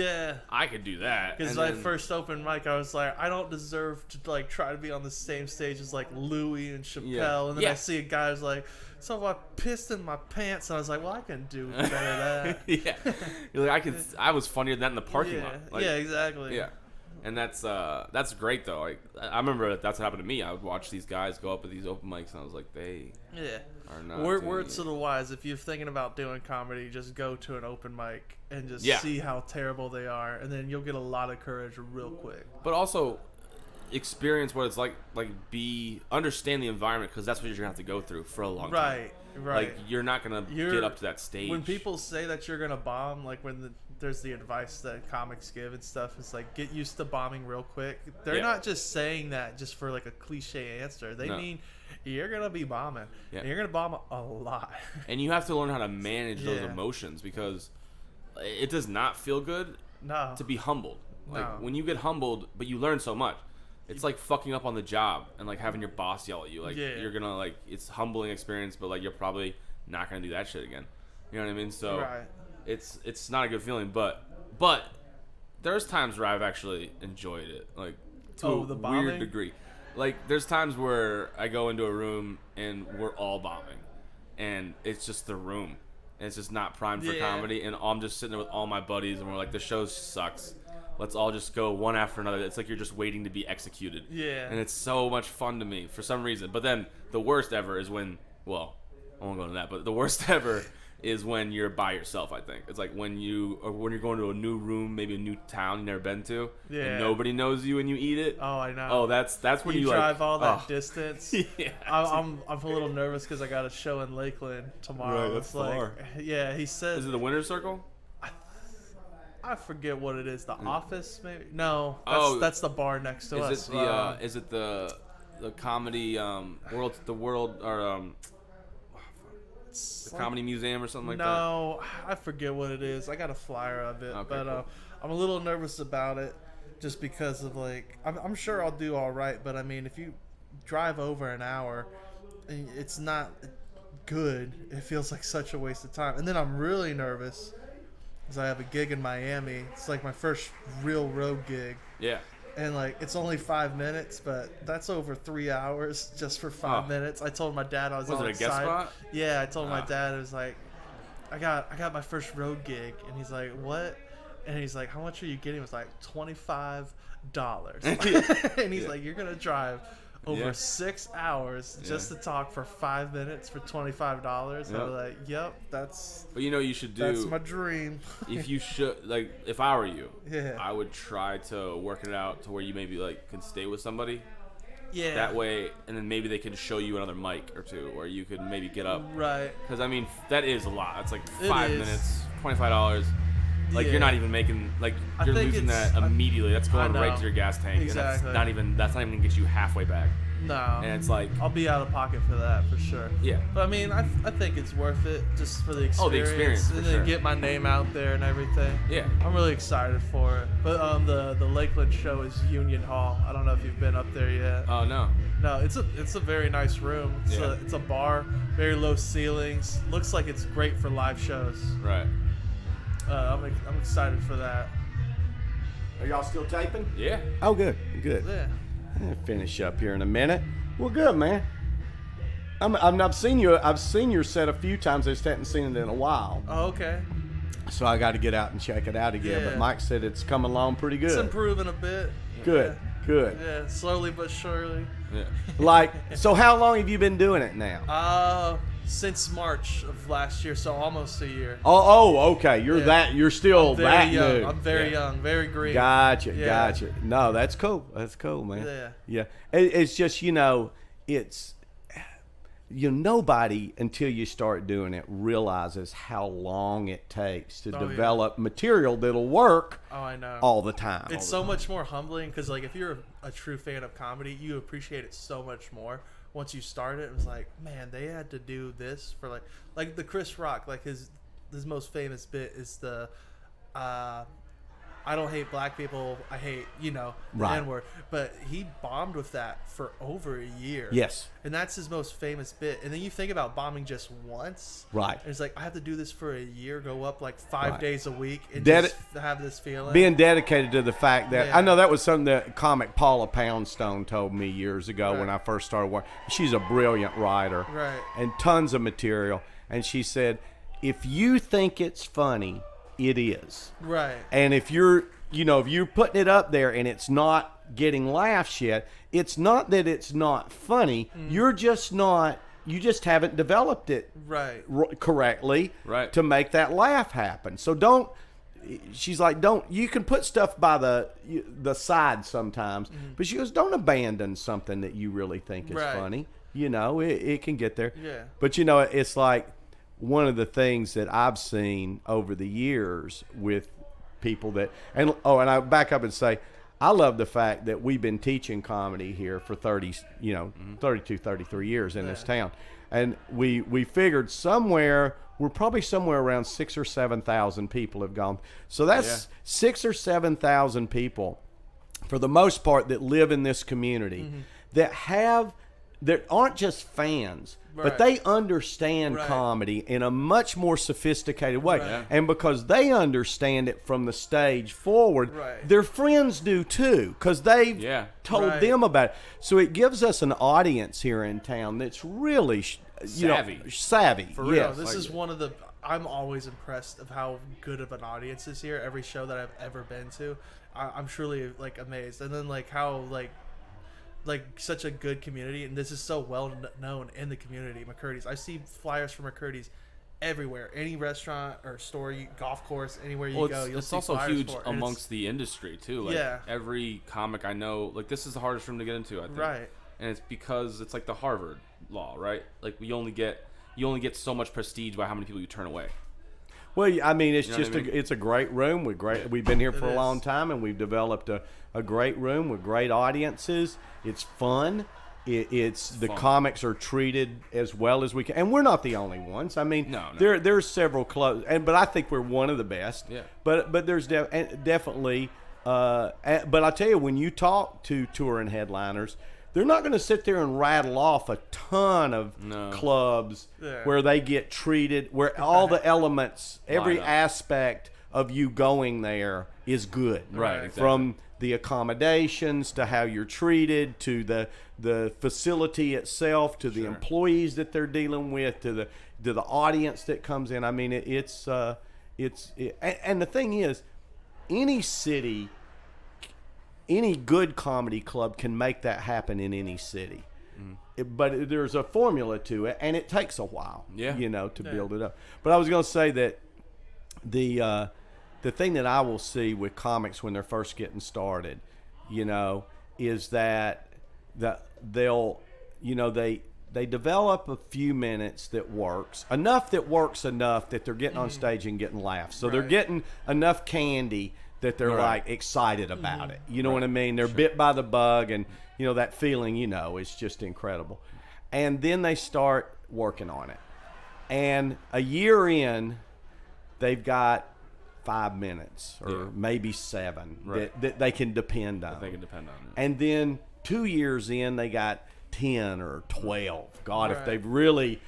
I could do that. Because my first open mic, I was like, I don't deserve to like try to be on the same stage as like Louis and Chappelle. And then I see a guy who's like, so I pissed in my pants, and I was like, well, I can do better than that. You're like, I was funnier than that in the parking lot. Like, exactly. Yeah. And that's great though. Like I remember that's what happened to me. I would watch these guys go up at these open mics, and I was like, they are not. Words to the wise. If you're thinking about doing comedy, just go to an open mic and just see how terrible they are, and then you'll get a lot of courage real quick. But also experience what it's like understand the environment, because that's what you're gonna have to go through for a long time. Right. Like you're not gonna get up to that stage. When people say that you're gonna bomb, like there's the advice that comics give and stuff. It's like, get used to bombing real quick. They're not just saying that just for like a cliche answer. They mean you're going to be bombing. Yeah. And you're going to bomb a lot. And you have to learn how to manage those emotions, because it does not feel good to be humbled. Like when you get humbled, but you learn so much. It's like fucking up on the job and like having your boss yell at you. Like you're going to like, it's a humbling experience, but like you're probably not going to do that shit again. You know what I mean? So it's not a good feeling, but there's times where I've actually enjoyed it, like to a weird degree. Like there's times where I go into a room and we're all bombing, and it's just the room, and it's just not primed for comedy, and I'm just sitting there with all my buddies, and we're like, the show sucks. Let's all just go one after another. It's like you're just waiting to be executed. Yeah. And it's so much fun to me for some reason. But then the worst ever is when, well, I won't go into that, but the worst ever is when you're by yourself, I think. It's like when you're going to a new room, maybe a new town you've never been to, and nobody knows you and you eat it. Oh, I know. Oh, that's when you drive like, all that distance. Yeah. I'm a little nervous because I got a show in Lakeland tomorrow. Right, that's far. Yeah, he said. Is it the Winner's Circle? I forget what it is. The Office, maybe? No, that's the bar next to us. Is it the comedy world? The world or the Comedy Museum or something like that? No, I forget what it is. I got a flyer of it, but cool. I'm a little nervous about it, just because of like I'm sure I'll do all right, but I mean if you drive over an hour, it's not good. It feels like such a waste of time, and then I'm really nervous because I have a gig in Miami. It's like my first real road gig. Yeah. And, like, it's only 5 minutes, but that's over 3 hours just for 5 minutes. I told my dad I was on it a guest spot? Yeah, I told my dad, it was like, I got my first road gig. And he's like, what? And he's like, how much are you getting? It was like $25. And he's like, you're going to drive over 6 hours just to talk for 5 minutes for $25. I was like, yep, that's. But you know, you should do. That's my dream. If you should, like, if I were you, I would try to work it out to where you maybe like can stay with somebody. Yeah. That way, and then maybe they can show you another mic or two, where you could maybe get up. Right. Because I mean, that is a lot. It's like 5 minutes, $25. Like you're not even making you're losing that immediately. That's going right to your gas tank, exactly. And that's not even gonna get you halfway back. No, and it's like I'll be out of pocket for that for sure. Yeah, but I mean, I think it's worth it just for the experience. Oh, the experience, and then get my name out there and everything. Yeah, I'm really excited for it. But the Lakeland show is Union Hall. I don't know if you've been up there yet. Oh no. No, it's a very nice room. It's a bar, very low ceilings. Looks like it's great for live shows. Right. I'm excited for that. Are y'all still taping? Yeah. Oh, good. Yeah. I'll finish up here in a minute. Well, good, man. I've seen your set a few times. I just hadn't seen it in a while. Oh, okay. So I got to get out and check it out again. Yeah. But Mike said it's coming along pretty good. It's improving a bit. Good. Yeah, slowly but surely. Yeah. So how long have you been doing it now? Since March of last year, so almost a year. Oh, okay. You're still that young. new. I'm very young, very green. Gotcha. No, that's cool. That's cool, man. Yeah. It's just, nobody until you start doing it realizes how long it takes to develop material that'll work. Oh, I know. All the time. It's so much more humbling because, like, if you're a true fan of comedy, you appreciate it so much more. Once you start it was like, man, they had to do this for like the Chris Rock, like his most famous bit is the I don't hate black people, I hate the N-word, but he bombed with that for over a year. Yes. And that's his most famous bit. And then you think about bombing just once. Right. And it's like, I have to do this for a year, go up like 5 days a week and just have this feeling. Being dedicated to the fact that, I know that was something that comic Paula Poundstone told me years ago when I first started working. She's a brilliant writer. Right. And tons of material. And she said, if you think it's funny, it is. Right. And if you're if you're putting it up there and it's not getting laughs yet, it's not that it's not funny. You just haven't developed it correctly to make that laugh happen. So she's like, you can put stuff by the side sometimes, but she goes, don't abandon something that you really think is funny. It can get there. Yeah. But it's like one of the things that I've seen over the years with people and I back up and say, I love the fact that we've been teaching comedy here for 32, 33 years in this town. And we figured we're probably somewhere around 6,000 or 7,000 people have gone. So that's 6,000 or 7,000 people, for the most part, that live in this community that aren't just fans, but they understand comedy in a much more sophisticated way. And because they understand it from the stage forward, their friends do too, because they've told them about it. So it gives us an audience here in town that's really savvy. For real. This is one of the... I'm always impressed of how good of an audience is here. Every show that I've ever been to, I'm truly amazed. And then how such a good community, and this is so well known in the community. Mccurdy's, I see flyers for Mccurdy's everywhere. Any restaurant or store, golf course, anywhere you go, you'll it's see also flyers huge for it. amongst the industry too. Every comic I know, this is the hardest room to get into, I think. And it's because it's like the Harvard law, right? You only get so much prestige by how many people you turn away. Well, I mean, it's a great room. We've been here for a long time, and we've developed a great room with great audiences. It's fun. The comics are treated as well as we can, and we're not the only ones. I mean, there's several clubs, but I think we're one of the best. Yeah. But there's definitely. But I tell you, when you talk to touring headliners, they're not going to sit there and rattle off a ton of clubs where they get treated, where all the elements, every aspect of you going there is good. Right. Exactly. From the accommodations to how you're treated, to the facility itself, to the employees that they're dealing with, to the audience that comes in. I mean, it's and the thing is, any city, any good comedy club can make that happen in any city. But there's a formula to it, and it takes a while, to build it up. But I was going to say that the thing that I will see with comics when they're first getting started, is that they'll, they develop a few minutes that works enough that they're getting on stage and getting laughs. So they're getting enough candy that they're excited about it. You know what I mean? They're bit by the bug, and that feeling, is just incredible. And then they start working on it. And a year in, they've got 5 minutes or maybe 7 that they can depend on. And then 2 years in, they got 10 or 12. God, if they've really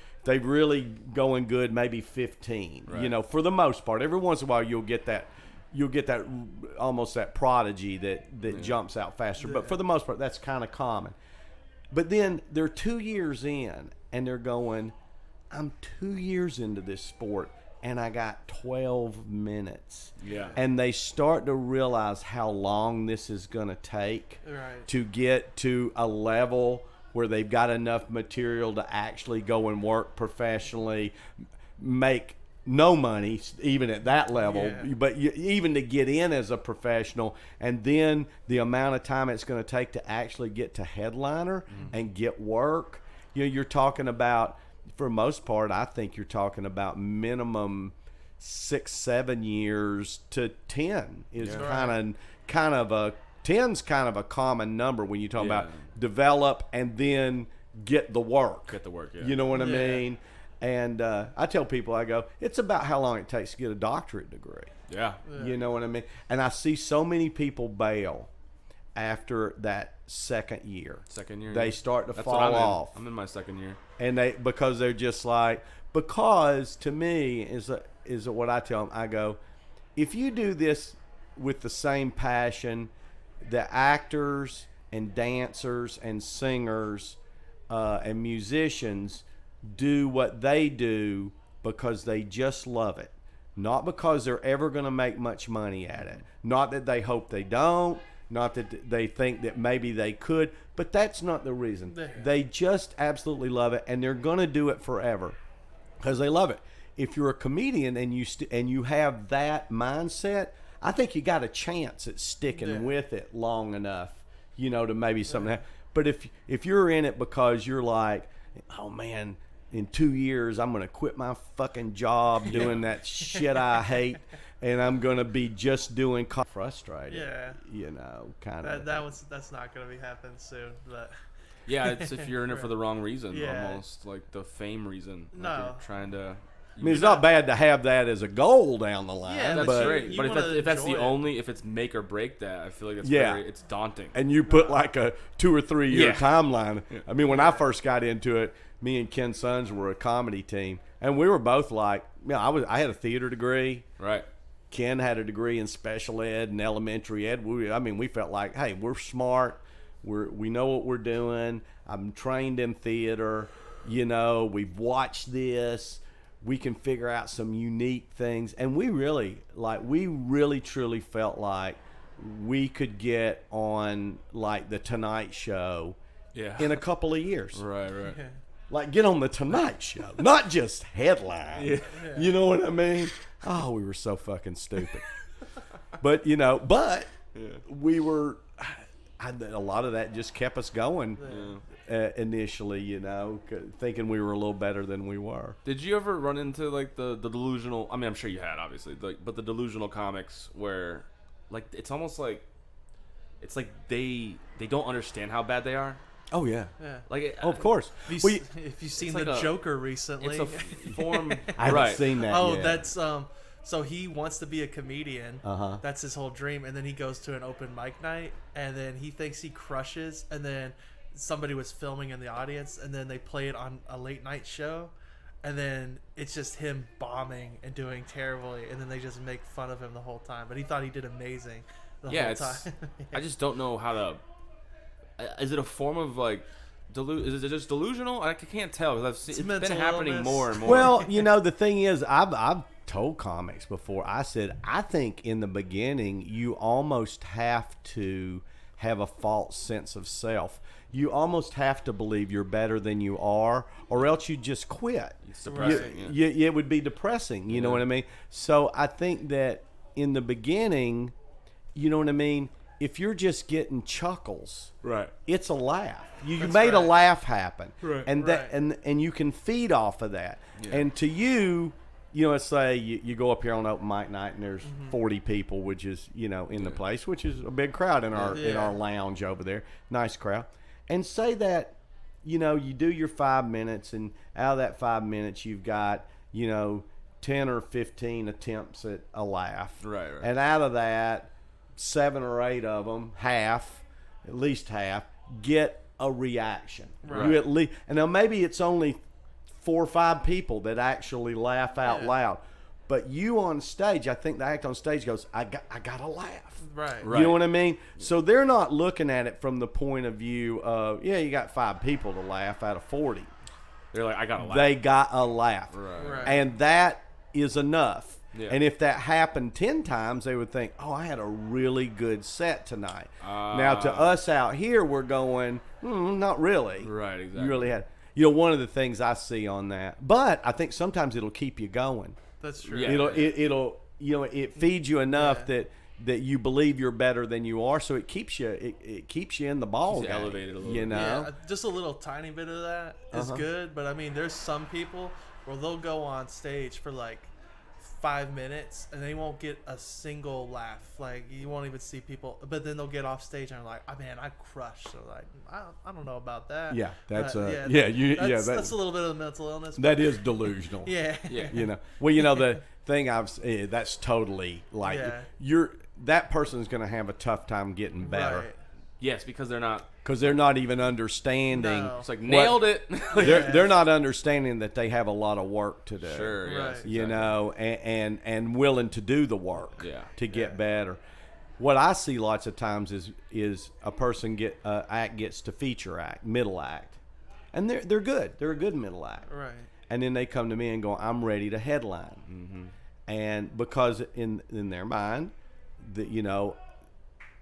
going good, maybe 15. For the most part. Every once in a while, you'll get that almost that prodigy that jumps out faster. But for the most part, that's kind of common. But then they're 2 years in, and they're going, I'm 2 years into this sport, and I got 12 minutes. Yeah. And they start to realize how long this is going to take to get to a level where they've got enough material to actually go and work professionally, make no money even at that level, but even to get in as a professional, and then the amount of time it's going to take to actually get to headliner and get work. You're talking about, for most part, I think you're talking about minimum 6-7 years to 10 is kind of a 10's kind of a common number when you talk about develop and then get the work. You know what I mean? And I tell people, I go, it's about how long it takes to get a doctorate degree. Yeah. You know what I mean? And I see so many people bail after that second year. They start to fall off. I'm in my second year. And because they're just like, because to me is what I tell them. I go, if you do this with the same passion, the actors and dancers and singers and musicians do what they do because they just love it. not because they're ever going to make much money at it, not that they hope they don't, not that they think that maybe they could, but that's not the reason. They just absolutely love it, and they're going to do it forever because they love it. If you're a comedian and you have that mindset, I think you got a chance at sticking with it long enough, to maybe something happen. But if you're in it because you're like, oh man, in 2 years I'm going to quit my fucking job doing that shit I hate, and I'm going to be just doing frustrated. Kind of. That's not going to be happening soon, but. Yeah, it's if you're in it for the wrong reason, almost like the fame reason. No, like you're trying to. I mean, it's not bad to have that as a goal down the line. Yeah, that's great. But if that's the only, if it's make or break that, I feel like it's it's daunting. And you put like a 2 or 3 year timeline. Yeah. I mean, when I first got into it, me and Ken Sons were a comedy team, and we were both like, I had a theater degree. Right. Ken had a degree in special ed and elementary ed. We felt like, hey, we're smart. We know what we're doing. I'm trained in theater. We've watched this. We can figure out some unique things, and we really truly felt like we could get on like the Tonight Show in a couple of years. Right. Yeah. Like get on the Tonight Show, not just headline. Yeah. You know what I mean? Oh, we were so fucking stupid. But we were. A lot of that just kept us going. Initially, thinking we were a little better than we were. Did you ever run into like the delusional? I mean, I'm sure you had, obviously, but the delusional comics where, like, it's almost like, it's like they don't understand how bad they are. Oh yeah. Like, of course. If you've seen the Joker recently, it's a form. I haven't seen that. Oh, yet. that's So he wants to be a comedian. Uh-huh. That's his whole dream. And then he goes to an open mic night, and then he thinks he crushes, and then somebody was filming in the audience, and then they play it on a late night show, and then it's just him bombing and doing terribly, and then they just make fun of him the whole time. But he thought he did amazing the whole time. I just don't know how to. Is it a form of like? Is it just delusional? I can't tell because it's been happening illness. more and more. Well, the thing is, I've told comics before. I said I think in the beginning you almost have to have a false sense of self. You almost have to believe you're better than you are, or else you just quit. It's depressing. It would be depressing. You know what I mean? So I think that in the beginning, you know what I mean? If you're just getting chuckles, right, it's a laugh. You made a laugh happen, right, and that and you can feed off of that. Yeah. And to you, let's say you go up here on open mic night and there's 40 people, which is in the place, which is a big crowd in our lounge over there, nice crowd. And say that you do your 5 minutes, and out of that 5 minutes you've got 10 or 15 attempts at a laugh, right, and out of that 7 or 8 of them, at least half, get a reaction. Right. You at least, and now maybe it's only 4 or 5 people that actually laugh out loud, but you on stage, I think the act on stage goes, I got a laugh. Right. You know what I mean? So they're not looking at it from the point of view of, you got 5 people to laugh out of 40. They're like, I got a laugh. They got a laugh. Right. And that is enough. Yeah. And if that happened 10 times, they would think, I had a really good set tonight. Now, to us out here, we're going, not really. Right, exactly. You really had. One of the things I see on that. But I think sometimes it'll keep you going. That's true. Yeah. It feeds you enough that you believe you're better than you are, so it keeps you in the ball game. Elevated a little bit. Yeah, just a little tiny bit of that is good, but I mean, there's some people where they'll go on stage for like 5 minutes and they won't get a single laugh. Like, you won't even see people, but then they'll get off stage and are like, man, I crushed. So like, I don't know about that. Yeah, that's that's a little bit of a mental illness. That is delusional. Yeah. Well, the thing that's totally like that person's going to have a tough time getting better. Right. Yes, because they're not even understanding. No. It's like nailed it. They're not understanding that they have a lot of work to do. Sure, yes, exactly. and willing to do the work to get better. What I see lots of times is a person act gets to feature act, middle act, and they're good. They're a good middle act. Right. And then they come to me and go, I'm ready to headline. Mm-hmm. And because in their mind,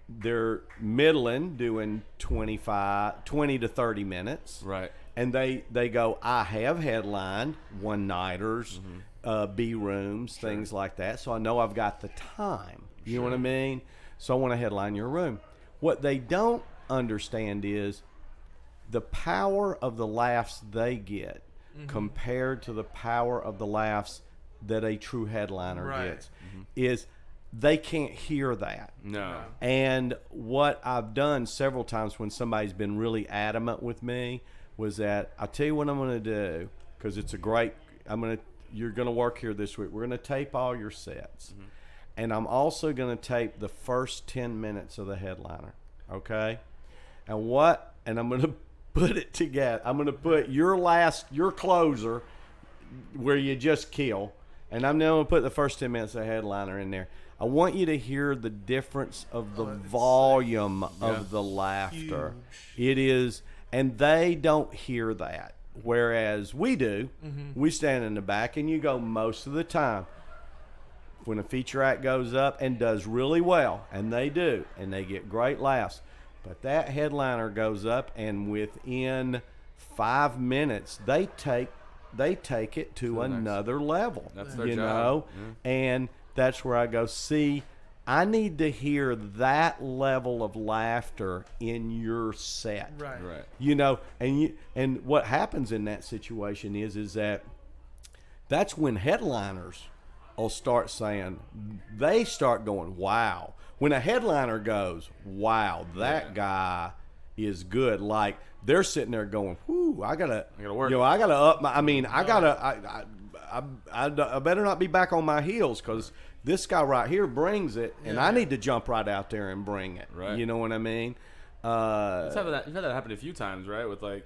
they're middling doing 20 to 30 minutes. Right. And they go, I have headlined one-nighters, B rooms, things like that. So I know I've got the time. You know what I mean? So I want to headline your room. What they don't understand is the power of the laughs they get compared to the power of the laughs that a true headliner gets is they can't hear that. No. And what I've done several times when somebody's been really adamant with me was that I'll tell you what I'm going to do, because it's a great, you're going to work here this week. We're going to tape all your sets. And I'm also going to tape the first 10 minutes of the headliner. Okay? And I'm going to put it together. I'm going to put your closer where you just kill. And I'm now going to put the first 10 minutes of the headliner in there. I want you to hear the difference of the volume of the laughter. Huge. It is, and they don't hear that. Whereas we do. We stand in the back, and you go most of the time. When a feature act goes up and does really well, and they do, and they get great laughs, but that headliner goes up, and within 5 minutes, they take it to another level. That's their you job. know, and that's where I go. See, I need to hear that level of laughter in your set. Right. You know, and what happens in that situation is that that's when headliners will start saying, they start going, wow. When a headliner goes, wow, that guy is good. Like, they're sitting there going, whoo, I gotta work. I gotta up my, I better not be back on my heels, because this guy right here brings it, and I need to jump right out there and bring it. Right. You know what I mean? You've had that happen a few times, right? With I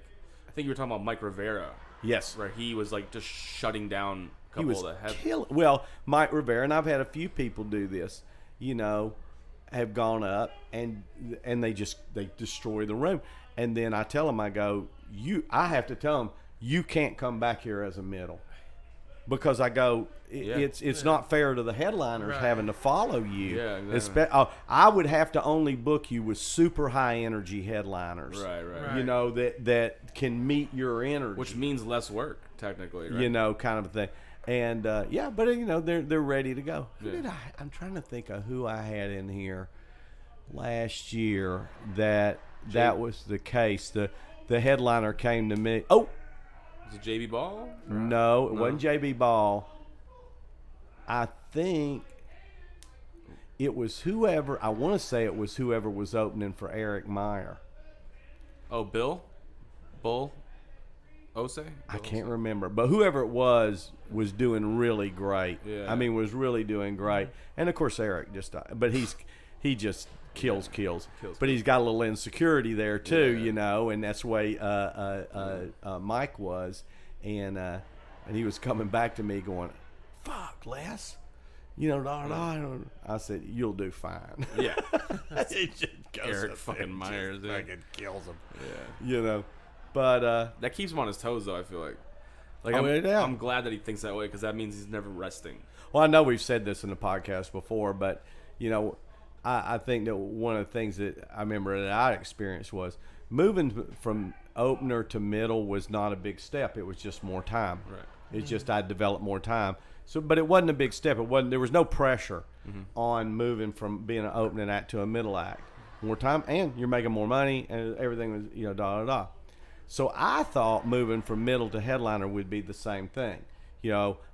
think you were talking about Mike Rivera. Yes. Where he was just shutting down a He couple was of the head. killing. Well, Mike Rivera, and I've had a few people do this, have gone up and they destroy the room. And then I tell them, I go, I have to tell them, you can't come back here as a middle. Because I go, it's not fair to the headliners having to follow you. Yeah, exactly. I would have to only book you with super high energy headliners. Right. That can meet your energy. Which means less work, technically, right? Kind of a thing. And but they're ready to go. I'm trying to think of who I had in here last year that was the case. The headliner came to me. Oh, was it JB Ball? No, it wasn't JB Ball. I think it was whoever. I want to say it was whoever was opening for Eric Meyer. Oh, Bill? Bull? Ose? I can't remember, but whoever it was doing really great. Yeah. I mean, was really doing great. And of course, Eric but he just kills. But he's got a little insecurity there too, and that's the way Mike was, and he was coming back to me going, "Fuck, Les." I said, "You'll do fine." Yeah. It just goes Eric up fucking and Myers, just dude. fucking kills him. Yeah. But that keeps him on his toes, though, I feel like. I'm glad that he thinks that way, because that means he's never resting. Well, I know we've said this in the podcast before, but I think that one of the things that I remember that I experienced was moving from opener to middle was not a big step. It was just more time. Right. It's just I developed more time. So, but it wasn't a big step. There was no pressure on moving from being an opening act to a middle act. More time, and you're making more money, and everything was So I thought moving from middle to headliner would be the same thing.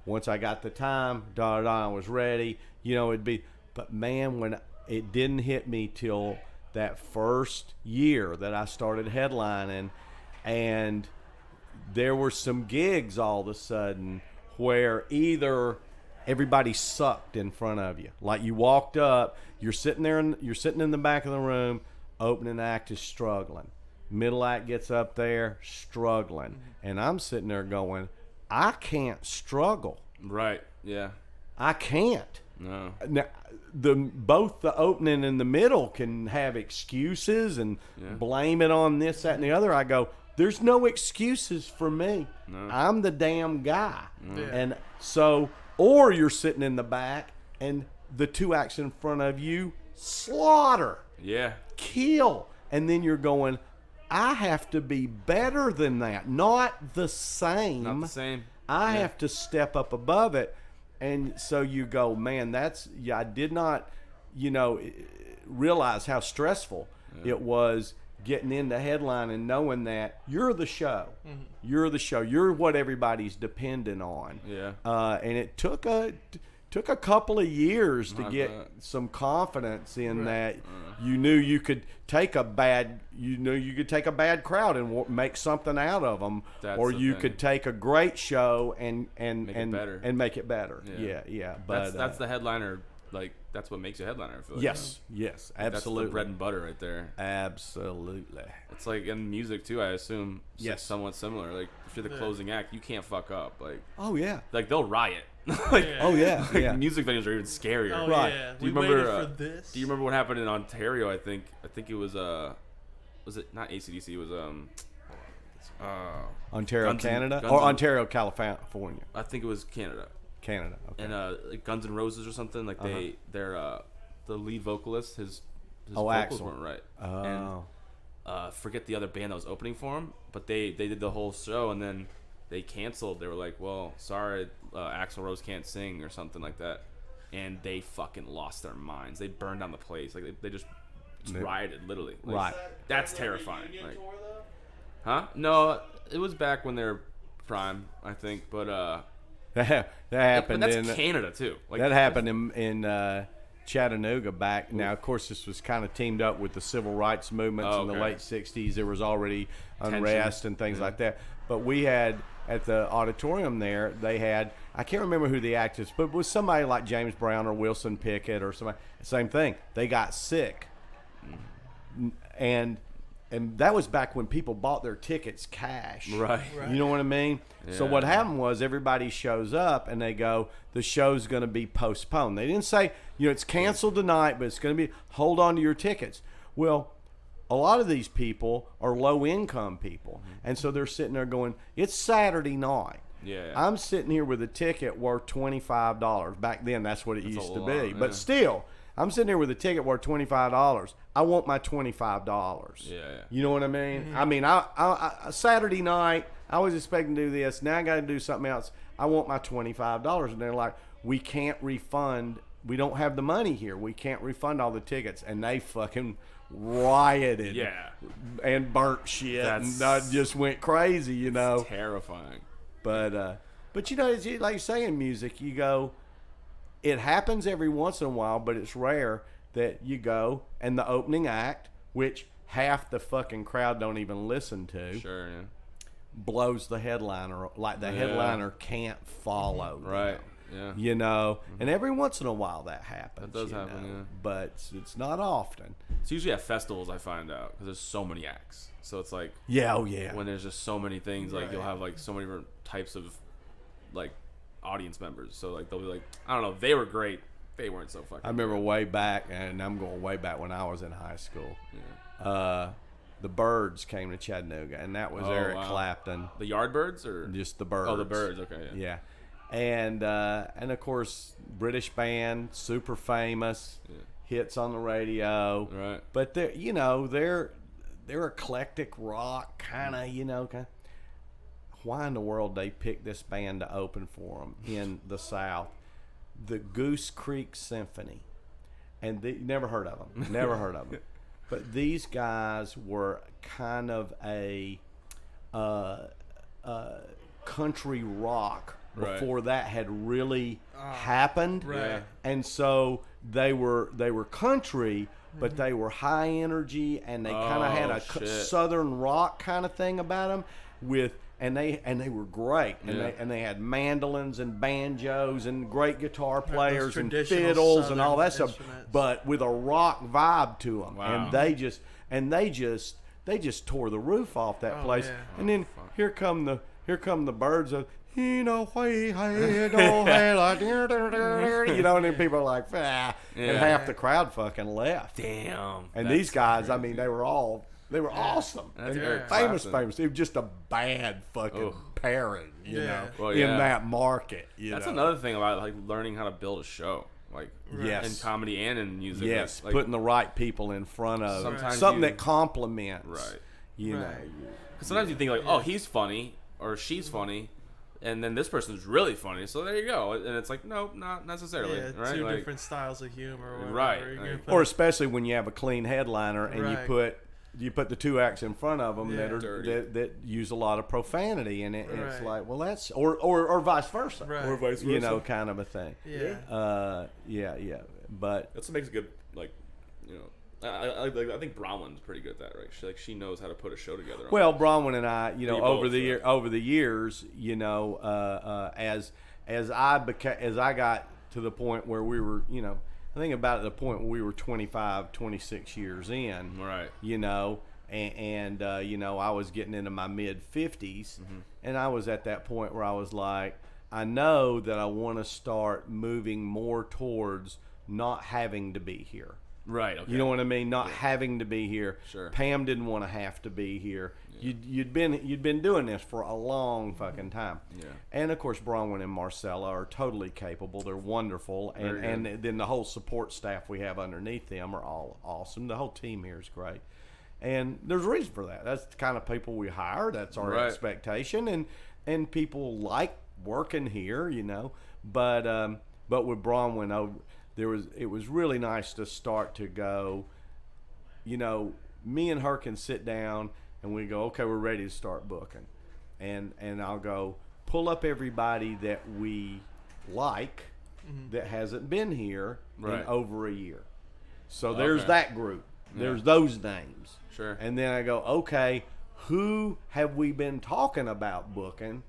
Once I got the time, I was ready. It'd be. But man, when it didn't hit me till that first year that I started headlining, and there were some gigs all of a sudden where either everybody sucked in front of you. Like, you walked up, you're sitting in the back of the room, opening act is struggling. Middle act gets up there, struggling. And I'm sitting there going, I can't struggle. Right, yeah. I can't. No. Now, both the opening and the middle can have excuses and blame it on this, that, and the other. I go, there's no excuses for me. No. I'm the damn guy. Yeah. And so Or you're sitting in the back and the two acts in front of you slaughter, kill, and then you're going, I have to be better than that, not the same. Not the same. I have to step up above it. And so you go, man, I did not, realize how stressful it was getting into headline and knowing that you're the show. Mm-hmm. You're the show. You're what everybody's dependent on. Yeah. And it took a couple of years to get some confidence in that you knew you could take a bad crowd and make something out of them, or you could take a great show and make it better. Yeah. But that's the headliner. Like, that's what makes a headliner. I feel like. Yes, absolutely. That's the bread and butter right there. Absolutely. It's like in music too. I assume. Yes. Somewhat similar. Like if you're the closing act, you can't fuck up. Like. Oh yeah. Like they'll riot. Music venues are even scarier. Oh, right. Yeah. Do you remember what happened in Ontario? I think it was was it not AC/DC? It was Ontario, Canada, or Ontario, California. I think it was Canada. Okay. And like Guns N' Roses or something. Like the lead vocalist, his vocals Axl. weren't right. Oh. And forget the other band that was opening for him, but they did the whole show and then they canceled. They were like, well, sorry, Axl Rose can't sing or something like that. And they fucking lost their minds. They burned down the place. Like they just rioted, literally. Like, right. That's terrifying. Like, huh? No, it was back when they were prime, I think. But that happened. But that's Canada too. Like, that happened in Chattanooga back. Now, of course, this was kind of teamed up with the civil rights movements in the late '60s. There was already unrest and things like that. But we had at the auditorium there, they had, I can't remember who the act is, but it was somebody like James Brown or Wilson Pickett or somebody. Same thing. They got sick, and that was back when people bought their tickets cash. Right. You know what I mean? Yeah. So what happened was everybody shows up and they go, the show's going to be postponed. They didn't say, it's canceled tonight, but it's going to be, hold on to your tickets. Well, a lot of these people are low-income people, and so they're sitting there going, it's Saturday night. Yeah. I'm sitting here with a ticket worth $25. Back then, that's what it used to be. But still, I'm sitting here with a ticket worth $25. I want my $25. Yeah. You know what I mean? Mm-hmm. I mean, I Saturday night, I was expecting to do this. Now I got to do something else. I want my $25. And they're like, we can't refund. We don't have the money here. We can't refund all the tickets. And they fucking rioted and burnt shit and just went crazy, It's terrifying. But it's like you say in music, you go, it happens every once in a while, but it's rare that you go and the opening act, which half the fucking crowd don't even listen to, blows the headliner. Like the headliner can't follow. Right. Yeah. And every once in a while that happens. That does happen, But it's not often. It's usually at festivals I find out because there's so many acts. So it's like when there's just so many things, like you'll have like so many different types of like audience members. So like they'll be like, I don't know, they were great. They weren't so fucking. I remember way back, and I'm going way back when I was in high school. Yeah. The Byrds came to Chattanooga, and that was Eric Clapton. The Yardbirds or just the Byrds? Oh, the Byrds. Okay. Yeah. And of course, British band, super famous, hits on the radio. Right. But they're eclectic rock, kind of. Why in the world they picked this band to open for them in the South? The Goose Creek Symphony, and never heard of them. But these guys were kind of a country rock before that had really happened. Right. And so they were country, but they were high energy, and they kind of had a southern rock kind of thing about them and they were great, and they had mandolins and banjos and great guitar players and fiddles and all that stuff, but with a rock vibe to them. Wow. And they just tore the roof off that place. Yeah. And then here come the Byrds of and then people are like, and half the crowd fucking left. Damn. And these guys, crazy. I mean, they were all They were awesome. That's And Eric famous. Clapton. It was just a bad fucking pairing, you know, Well, in that market. That's know? another thing about like learning how to build a show, like Yes. in comedy and in music. Yes, like, putting the right people in front of Sometimes something you- that complements. Right. You know. Because sometimes you think like, oh, he's funny or she's funny, and then this person's really funny. So there you go. And it's like, no, not necessarily. Yeah, right? two like, different styles of humor. Or whatever. Right, You're like- gonna put- Or especially when you have a clean headliner and Right. you put the two acts in front of them Yeah. that are Dirty. that use a lot of profanity in it, and it's Right. like, well, that's or vice versa, Right. Or vice versa. you know, kind of a thing. Yeah. Yeah. But That's what makes it good. Like, you know, I think Bronwyn's pretty good at that, right? She knows how to put a show together. well, Bronwyn and I, you know, You over both, the right? over the years, you know, as I got to the point where we were, you know, I think about the point where we were 25, 26 years in, Right. you know, and you know, I was getting into my mid 50s, and I was at that point where I was like, I know that I want to start moving more towards not having to be here. Right. Okay. You know what I mean? Not having to be here. Sure. Pam didn't want to have to be here. You'd been doing this for a long fucking time. Yeah. And of course, Bronwyn and Marcella are totally capable. They're wonderful, Very and then the whole support staff we have underneath them are all awesome. The whole team here is great, and there's a reason for that. That's the kind of people we hire. That's our Right. expectation, and people like working here, you know. But with Bronwyn, it was really nice to start to go, you know, me and her can sit down and we go, okay, we're ready to start booking, and I'll go pull up everybody that we like that hasn't been here Right. in over a year. So there's Okay. that group. There's those names. Sure. And then I go, okay, who have we been talking about booking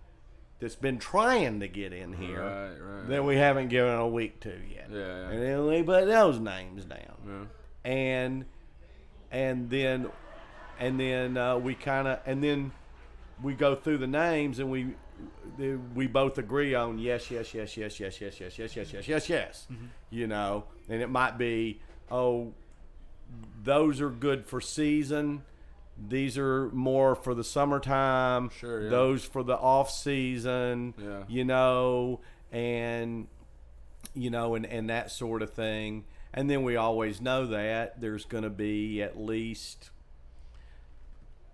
that's been trying to get in here Right. that we haven't given a week to yet? Yeah. And then we put those names down. Yeah. And then we kind of, and then we go through the names and we both agree on yes. You know, and it might be, oh, those are good for season. These are more for the summertime. Sure, yeah. Those for the off season. Yeah. You know, and that sort of thing. And then we always know that there's going to be at least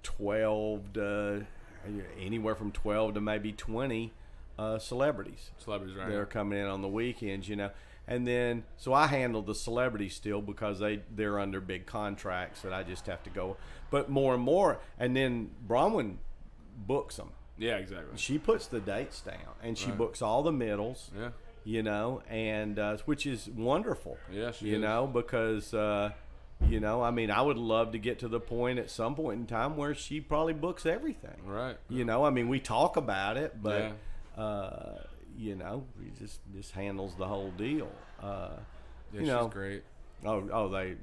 12 to anywhere from 12 to maybe 20 celebrities. Celebrities, right? They're coming in on the weekends, you know. And then, so I handle the celebrities still because they're under big contracts that I just have to go. But more and more, and then Bronwyn books them. Yeah, exactly. She puts the dates down, and she Right. books all the middles. Yeah. You know, and which is wonderful. Yeah, she you is. know, because you know, I mean, I would love to get to the point at some point in time where she probably books everything. Right. You know, I mean, we talk about it, but Yeah. you know, he just handles the whole deal. Yeah, you she's know, great. oh, they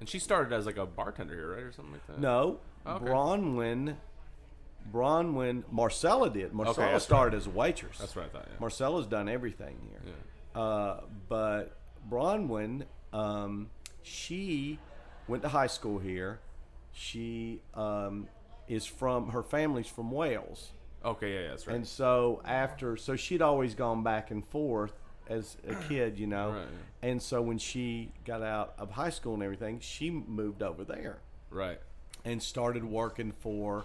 And she started as like a bartender here, right, or something like that. no, Okay. Bronwyn, Marcella did. Marcella that's started as a waitress. That's what I thought. Yeah. Marcella's done everything here. Yeah. But Bronwyn, she went to high school here. She is her family's from Wales. Okay. Yeah. That's right. And so so she'd always gone back and forth as a kid, you know. Right, yeah. And so when she got out of high school and everything, she moved over there Right. and started working for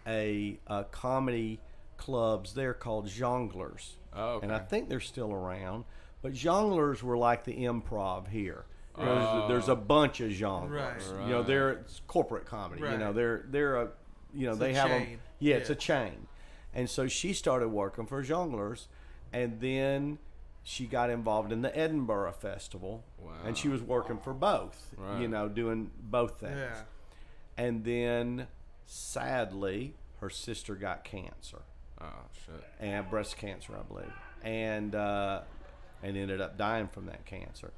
a comedy clubs there called Jongleurs. Oh, okay. And I think they're still around. But Jongleurs were like the Improv here. There's a bunch of Jongleurs. Right. You know, it's corporate comedy. You Right. know, they're a, you know, It's they a have them. chain. Yeah, it's Yeah. a chain. And so she started working for Jongleurs, and then she got involved in the Edinburgh Festival. Wow. And she was working for both. Right. You know, doing both things. Yeah. And then, sadly, her sister got cancer, Oh shit. and breast cancer, I believe, and ended up dying from that cancer.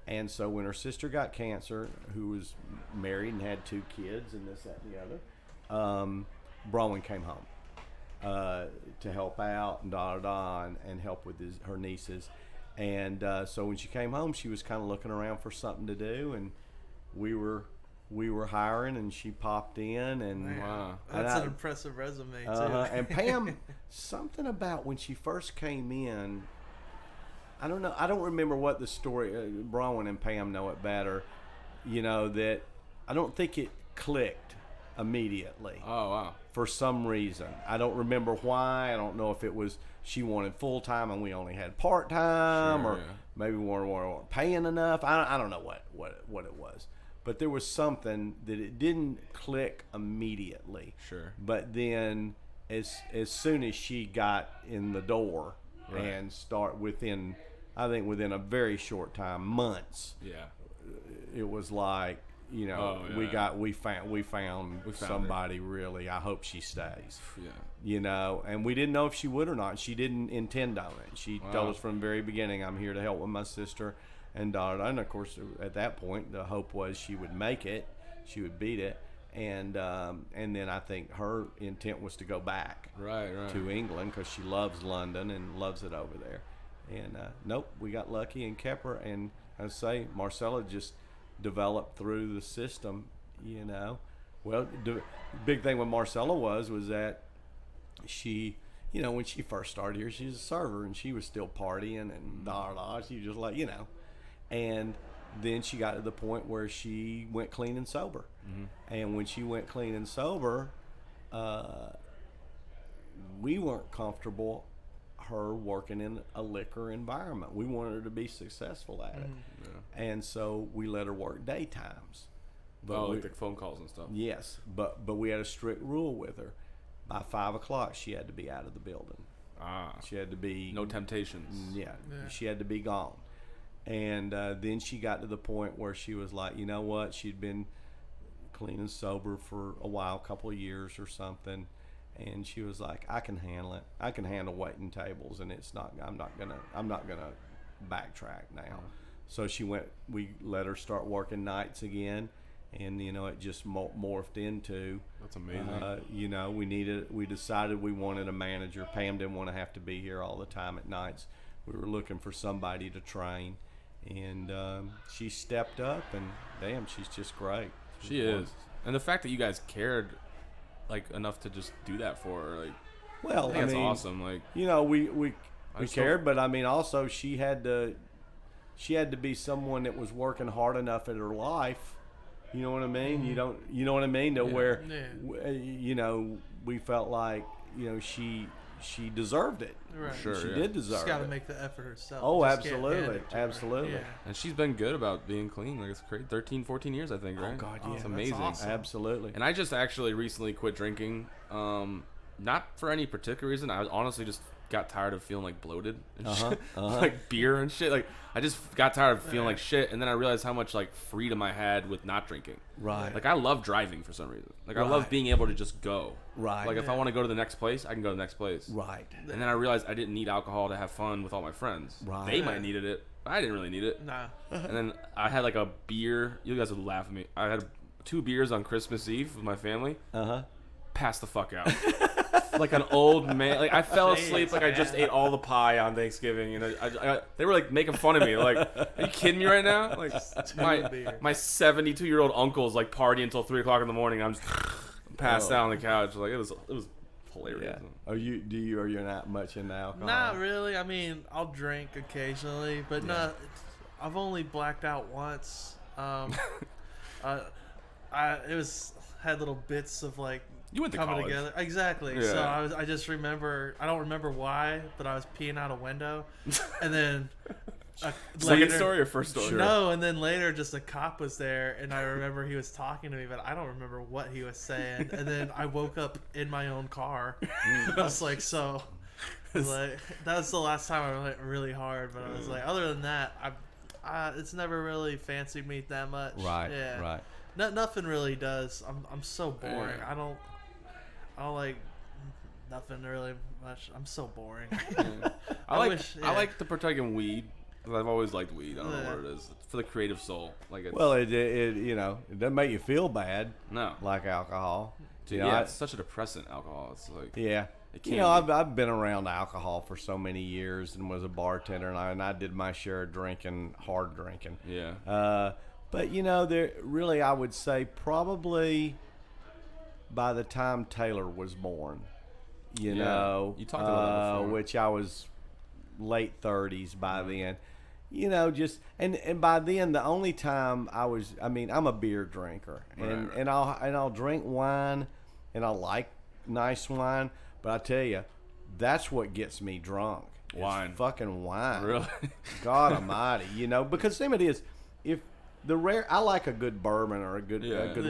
And so when her sister got cancer, who was married and had 2 kids and this, that, and the other, Bronwyn came home to help out and help with her nieces. And so when she came home, she was kind of looking around for something to do, and we were we were hiring, and she popped in, and Wow. That's an impressive resume too. and Pam, something about when she first came in, I don't know. I don't remember what the story. Bronwyn and Pam know it better. That I don't think it clicked immediately. Oh, wow. For some reason, I don't remember why. I don't know if it was she wanted full time and we only had part time, or maybe we weren't paying enough. I don't know what it was. But there was something that it didn't click immediately. Sure. But then, as soon as she got in the door and within a very short time, months. Yeah. It was like, we found somebody really. I hope she stays. Yeah. And we didn't know if she would or not. She didn't intend on it. She told us from the very beginning, I'm here to help with my sister and daughter. And of course, at that point, the hope was she would make it, she would beat it, and then I think her intent was to go back to England because she loves London and loves it over there. And nope, we got lucky and kept her. And I say, Marcella just developed through the system. Well, the big thing with Marcella was that she. When she first started here, she was a server and she was still partying and she was just like, and then she got to the point where she went clean and sober. Mm-hmm. And when she went clean and sober, we weren't comfortable her working in a liquor environment. We wanted her to be successful at it. Yeah. And so we let her work daytimes. But like the phone calls and stuff. Yes, but we had a strict rule with her. By 5 o'clock, she had to be out of the building. She had to be... No temptations. Yeah. She had to be gone. And then she got to the point where she was like, you know what? She'd been clean and sober for a while, a couple of years or something. And she was like, I can handle it. I can handle waiting tables, and I'm not gonna backtrack now. So we let her start working nights again. And it just morphed into. That's amazing. We decided we wanted a manager. Pam didn't want to have to be here all the time at nights. We were looking for somebody to train, and she stepped up. And damn, she's just great. She is, and the fact that you guys cared enough to just do that for her, I think that's awesome. We cared, but I mean, also she had to be someone that was working hard enough in her life. You know what I mean? You know what I mean? Where, we felt like, she deserved it. Right. Sure, she did deserve it. She's got to make the effort herself. Oh, absolutely. Absolutely. Yeah. And she's been good about being clean. It's crazy. 13, 14 years, I think, right? Oh, God, yeah. It's amazing. Awesome. Absolutely. And I just actually recently quit drinking, not for any particular reason. I honestly just got tired of feeling bloated and shit. Like beer and shit. I just got tired of feeling like shit, and then I realized how much freedom I had with not drinking. Right. I love driving for some reason. I love being able to just go. Right. If I want to go to the next place, I can go to the next place. Right. And then I realized I didn't need alcohol to have fun with all my friends. Right. They might needed it, but I didn't really need it. Nah. And then I had a beer. You guys would laugh at me. I had 2 beers on Christmas Eve with my family. Passed the fuck out. Like an old man. I fell asleep I just ate all the pie on Thanksgiving. And they were making fun of me. Are you kidding me right now? My 72-year-old uncle's partying until 3 o'clock in the morning. I'm just passed out on the couch. It was hilarious. Yeah. Are you not much into alcohol? Not really. I mean, I'll drink occasionally, but not. I've only blacked out once. Had little bits of you went to coming college. Together. Exactly. Yeah. So I just remember, I don't remember why, but I was peeing out a window, and then second story or first story? Sure. No, and then later just a cop was there, and I remember he was talking to me, but I don't remember what he was saying. And then I woke up in my own car. I was that was the last time I went really hard, but I was other than that, it's never really fancied me that much. Right. Yeah. Right. Nothing really does. I'm so boring. I don't like nothing really much. I'm so boring. I like to partake in weed. I've always liked weed. I don't know what it is. It's for the creative soul. It doesn't make you feel bad. No. Like alcohol. It's such a depressant. Alcohol. It's It can't I've been around alcohol for so many years and was a bartender, and I did my share of drinking, hard drinking. Yeah. But there really, I would say probably by the time Taylor was born, you talked about that before. which I was late 30s by then. Just and by then the only time I'm a beer drinker, and I'll drink wine, and I like nice wine, but I tell you, that's what gets me drunk. Wine. It's fucking wine. Really? God Almighty, because the thing it is, if I like a good bourbon or a good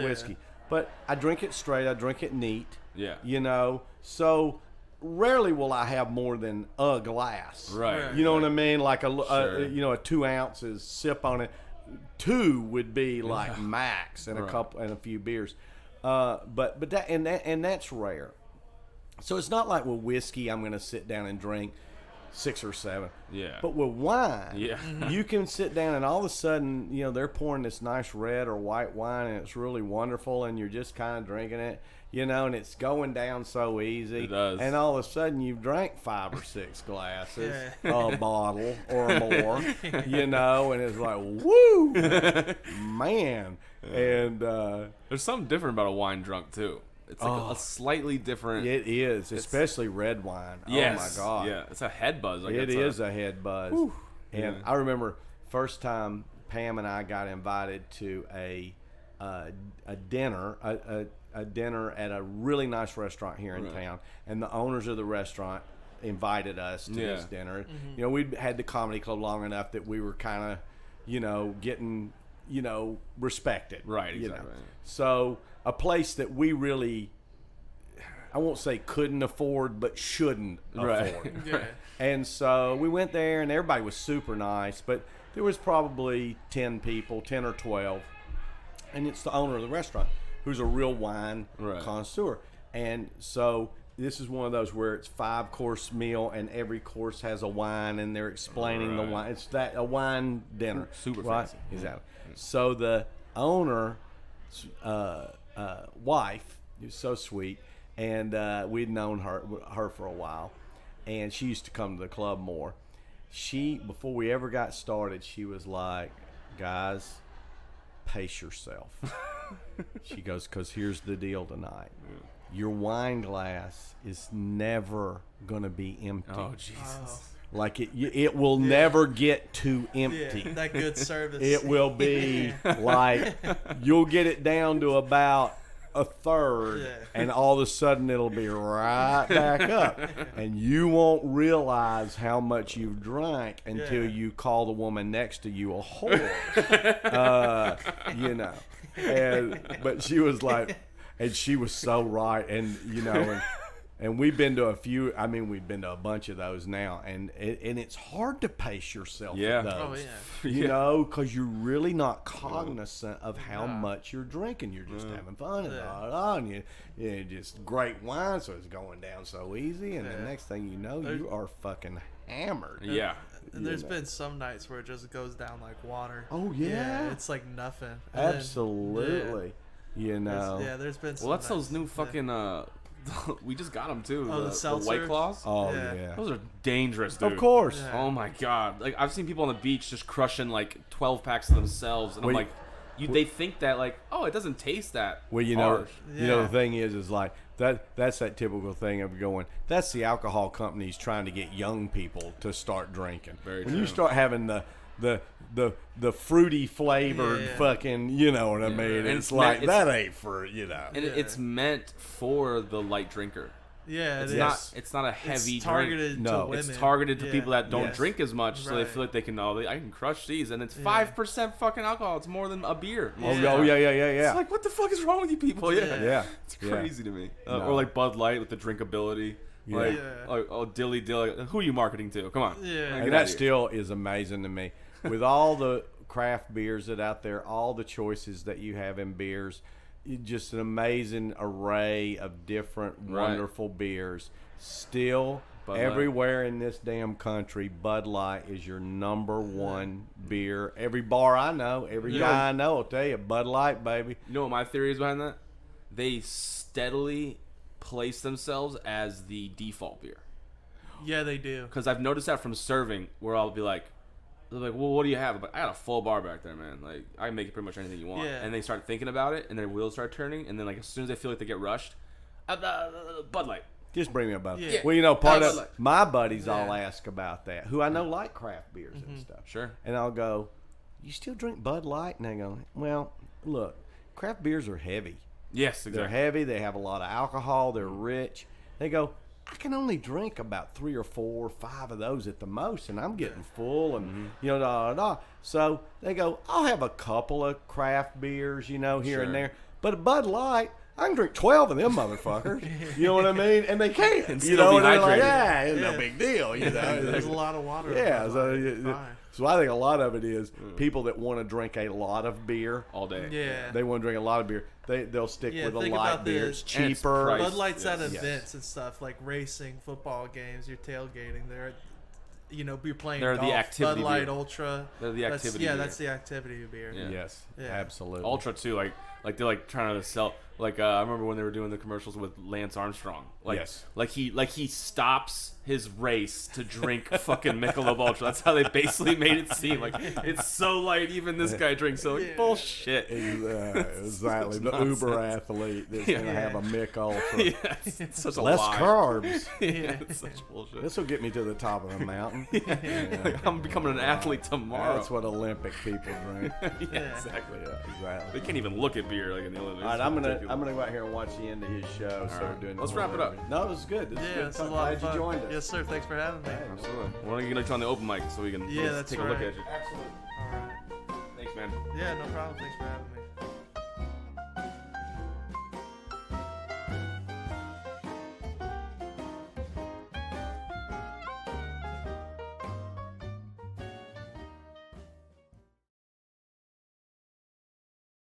whiskey, but I drink it straight. I drink it neat. Yeah. So rarely will I have more than a glass. Right. You know what I mean? Like a Sure. a 2 ounces sip on it. 2 would be like max, and a few beers. But that's rare. So it's not like with whiskey I'm going to sit down and drink 6 or 7. Yeah. But with wine, Yeah. you can sit down and all of a sudden, they're pouring this nice red or white wine, and it's really wonderful, and you're just kind of drinking it, and it's going down so easy. It does. And all of a sudden you've drank 5 or 6 glasses, a bottle or more, and it's like, woo, man. And There's something different about a wine drunk too. It's like a slightly different. it is, especially red wine. Yes. Oh my God. Yeah, it's a head buzz. Like It is a head buzz. And Yeah. I remember first time Pam and I got invited to a dinner, a dinner at a really nice restaurant here in town, and the owners of the restaurant invited us to this dinner. We'd had the comedy club long enough that we were kind of, getting, respected. Right, exactly. So a place that we really, I won't say couldn't afford, but shouldn't afford. Yeah. And so we went there, and everybody was super nice, but there was probably 10 people, 10 or 12, and it's the owner of the restaurant who's a real wine connoisseur. And so this is one of those where it's 5-course meal, and every course has a wine, and they're explaining the wine. It's a wine dinner. Super right? fancy. Exactly. So the owner wife is so sweet, and we'd known her for a while, and she used to come to the club more. Before we ever got started, she was like, guys, pace yourself. She goes, because here's the deal tonight. Your wine glass is never gonna be empty. Oh Jesus! Like it will never get too empty. Yeah, that good service. It will be like you'll get it down to about a third, and all of a sudden it'll be right back up, and you won't realize how much you've drank until you call the woman next to you a whore. But she was like, and she was so right, and we've been to we've been to a bunch of those now, and it's hard to pace yourself at those. Oh, yeah. Because you're really not cognizant of how much you're drinking. You're just having fun and you just great wine, so it's going down so easy, and the next thing you know, you are fucking hammered. Yeah. And there's been some nights where it just goes down like water. Oh yeah, it's like nothing. Absolutely. There's been some Well, that's nights. those new fucking. We just got them too. Oh, the the seltzers? White Claws. Oh Yeah. yeah. Those are dangerous, dude. Of course. Yeah. Oh my God! Like I've seen people on the beach just crushing like 12 packs of themselves, and I'm like, they think that like, oh, it doesn't taste that. Well, harsh. the thing is like that's that typical thing of going, that's the alcohol companies trying to get young people to start drinking. Very when true. you start having the fruity flavored fucking, you know what I mean? And It's like it's- that ain't for, And it's meant for the light drinker. Yeah, It's it not. is. It's not a heavy It's targeted drink. No. to women. It's targeted to Yeah. people that don't Yes. drink as much, so they Right. feel like they can. I can crush these, and it's 5% fucking alcohol. It's more than a beer. Oh Yeah. yeah. It's like, what the fuck is wrong with you people? Yeah, Yeah. it's crazy to me. No. Or like Bud Light with the drinkability. Yeah. Like, Yeah. oh, dilly. Who are you marketing to? Come on. Yeah. Get And outta that here. still is amazing to me. With all the craft beers that out there, all the choices that you have in beers, just an amazing array of different wonderful beers. Still, Bud Light. everywhere in this damn country, Bud Light is your number one beer. Every bar I know, every guy I know will tell you, Bud Light, baby. You know what my theory is behind that? They steadily place themselves as the default beer. Yeah, they do. Because I've noticed that from serving, where I'll be like, they're like, well, what do you have? I'm like, I got a full bar back there, man. Like, I can make it pretty much anything you want. Yeah. And they start thinking about it, and their wheels start turning, and then like as soon as they feel like they get rushed, Bud Light. Just bring me a Bud. Yeah. Well, you know, part of Like, my buddies all Yeah. ask about that, who I know like craft beers and stuff. sure. And I'll go, you still drink Bud Light? And they go, well, look, craft beers are heavy. Yes, exactly. They're heavy. They have a lot of alcohol. They're rich. They go, I can only drink about 3 or 4 or 5 of those at the most, and I'm getting full, and you know, da, da, da. So they go, I'll have a couple of craft beers, you know, here and there. But a Bud Light, I can drink 12 of them motherfuckers. You know what I mean? And they can't. And You still know, be and they're like, hydrated. it's no big deal. You know, There's a lot of water. yeah. in So, Bud Light. It's fine. so I think a lot of it is people that want to drink a lot of beer. All day. Yeah. They want to drink a lot of beer. They'll stick Yeah, with a think light about beer. the- It's and it's cheaper. priced. Bud Light's at Yes. events and stuff like racing, football games. You're tailgating. They're, you're playing. They're the golf. activity Bud Light beer. Ultra. They're the activity Yeah, beer. that's the activity beer. Yeah. Yes, Yeah. absolutely. Ultra too, like they're like trying to sell. Like I remember when they were doing the commercials with Lance Armstrong. Like, Yes. like he stops his race to drink fucking Michelob Ultra. That's how they basically made it seem. Like it's so light, even this guy drinks. So like, bullshit. Exactly. The nonsense. Uber athlete that's going to have a Mick Ultra. Yeah, it's such a Less lie. carbs. Yeah, it's such bullshit. This will get me to the top of the mountain. Like, I'm becoming an athlete tomorrow. That's what Olympic people drink. Yeah, exactly. Exactly. They can't even look at beer like in the Olympics. All right, I'm It's gonna ridiculous. go out here and watch the end of his show. So right. we're doing. Let's wrap it up. No, this is good. This is Yeah, good. it's a I'm lot of glad fun. you joined us. Yes, sir. Thanks for having me. Absolutely. We're gonna get you on the open mic so we can Yeah, that's take a look right. at you. Absolutely. All right. Thanks, man. Yeah, no problem. Thanks for having me.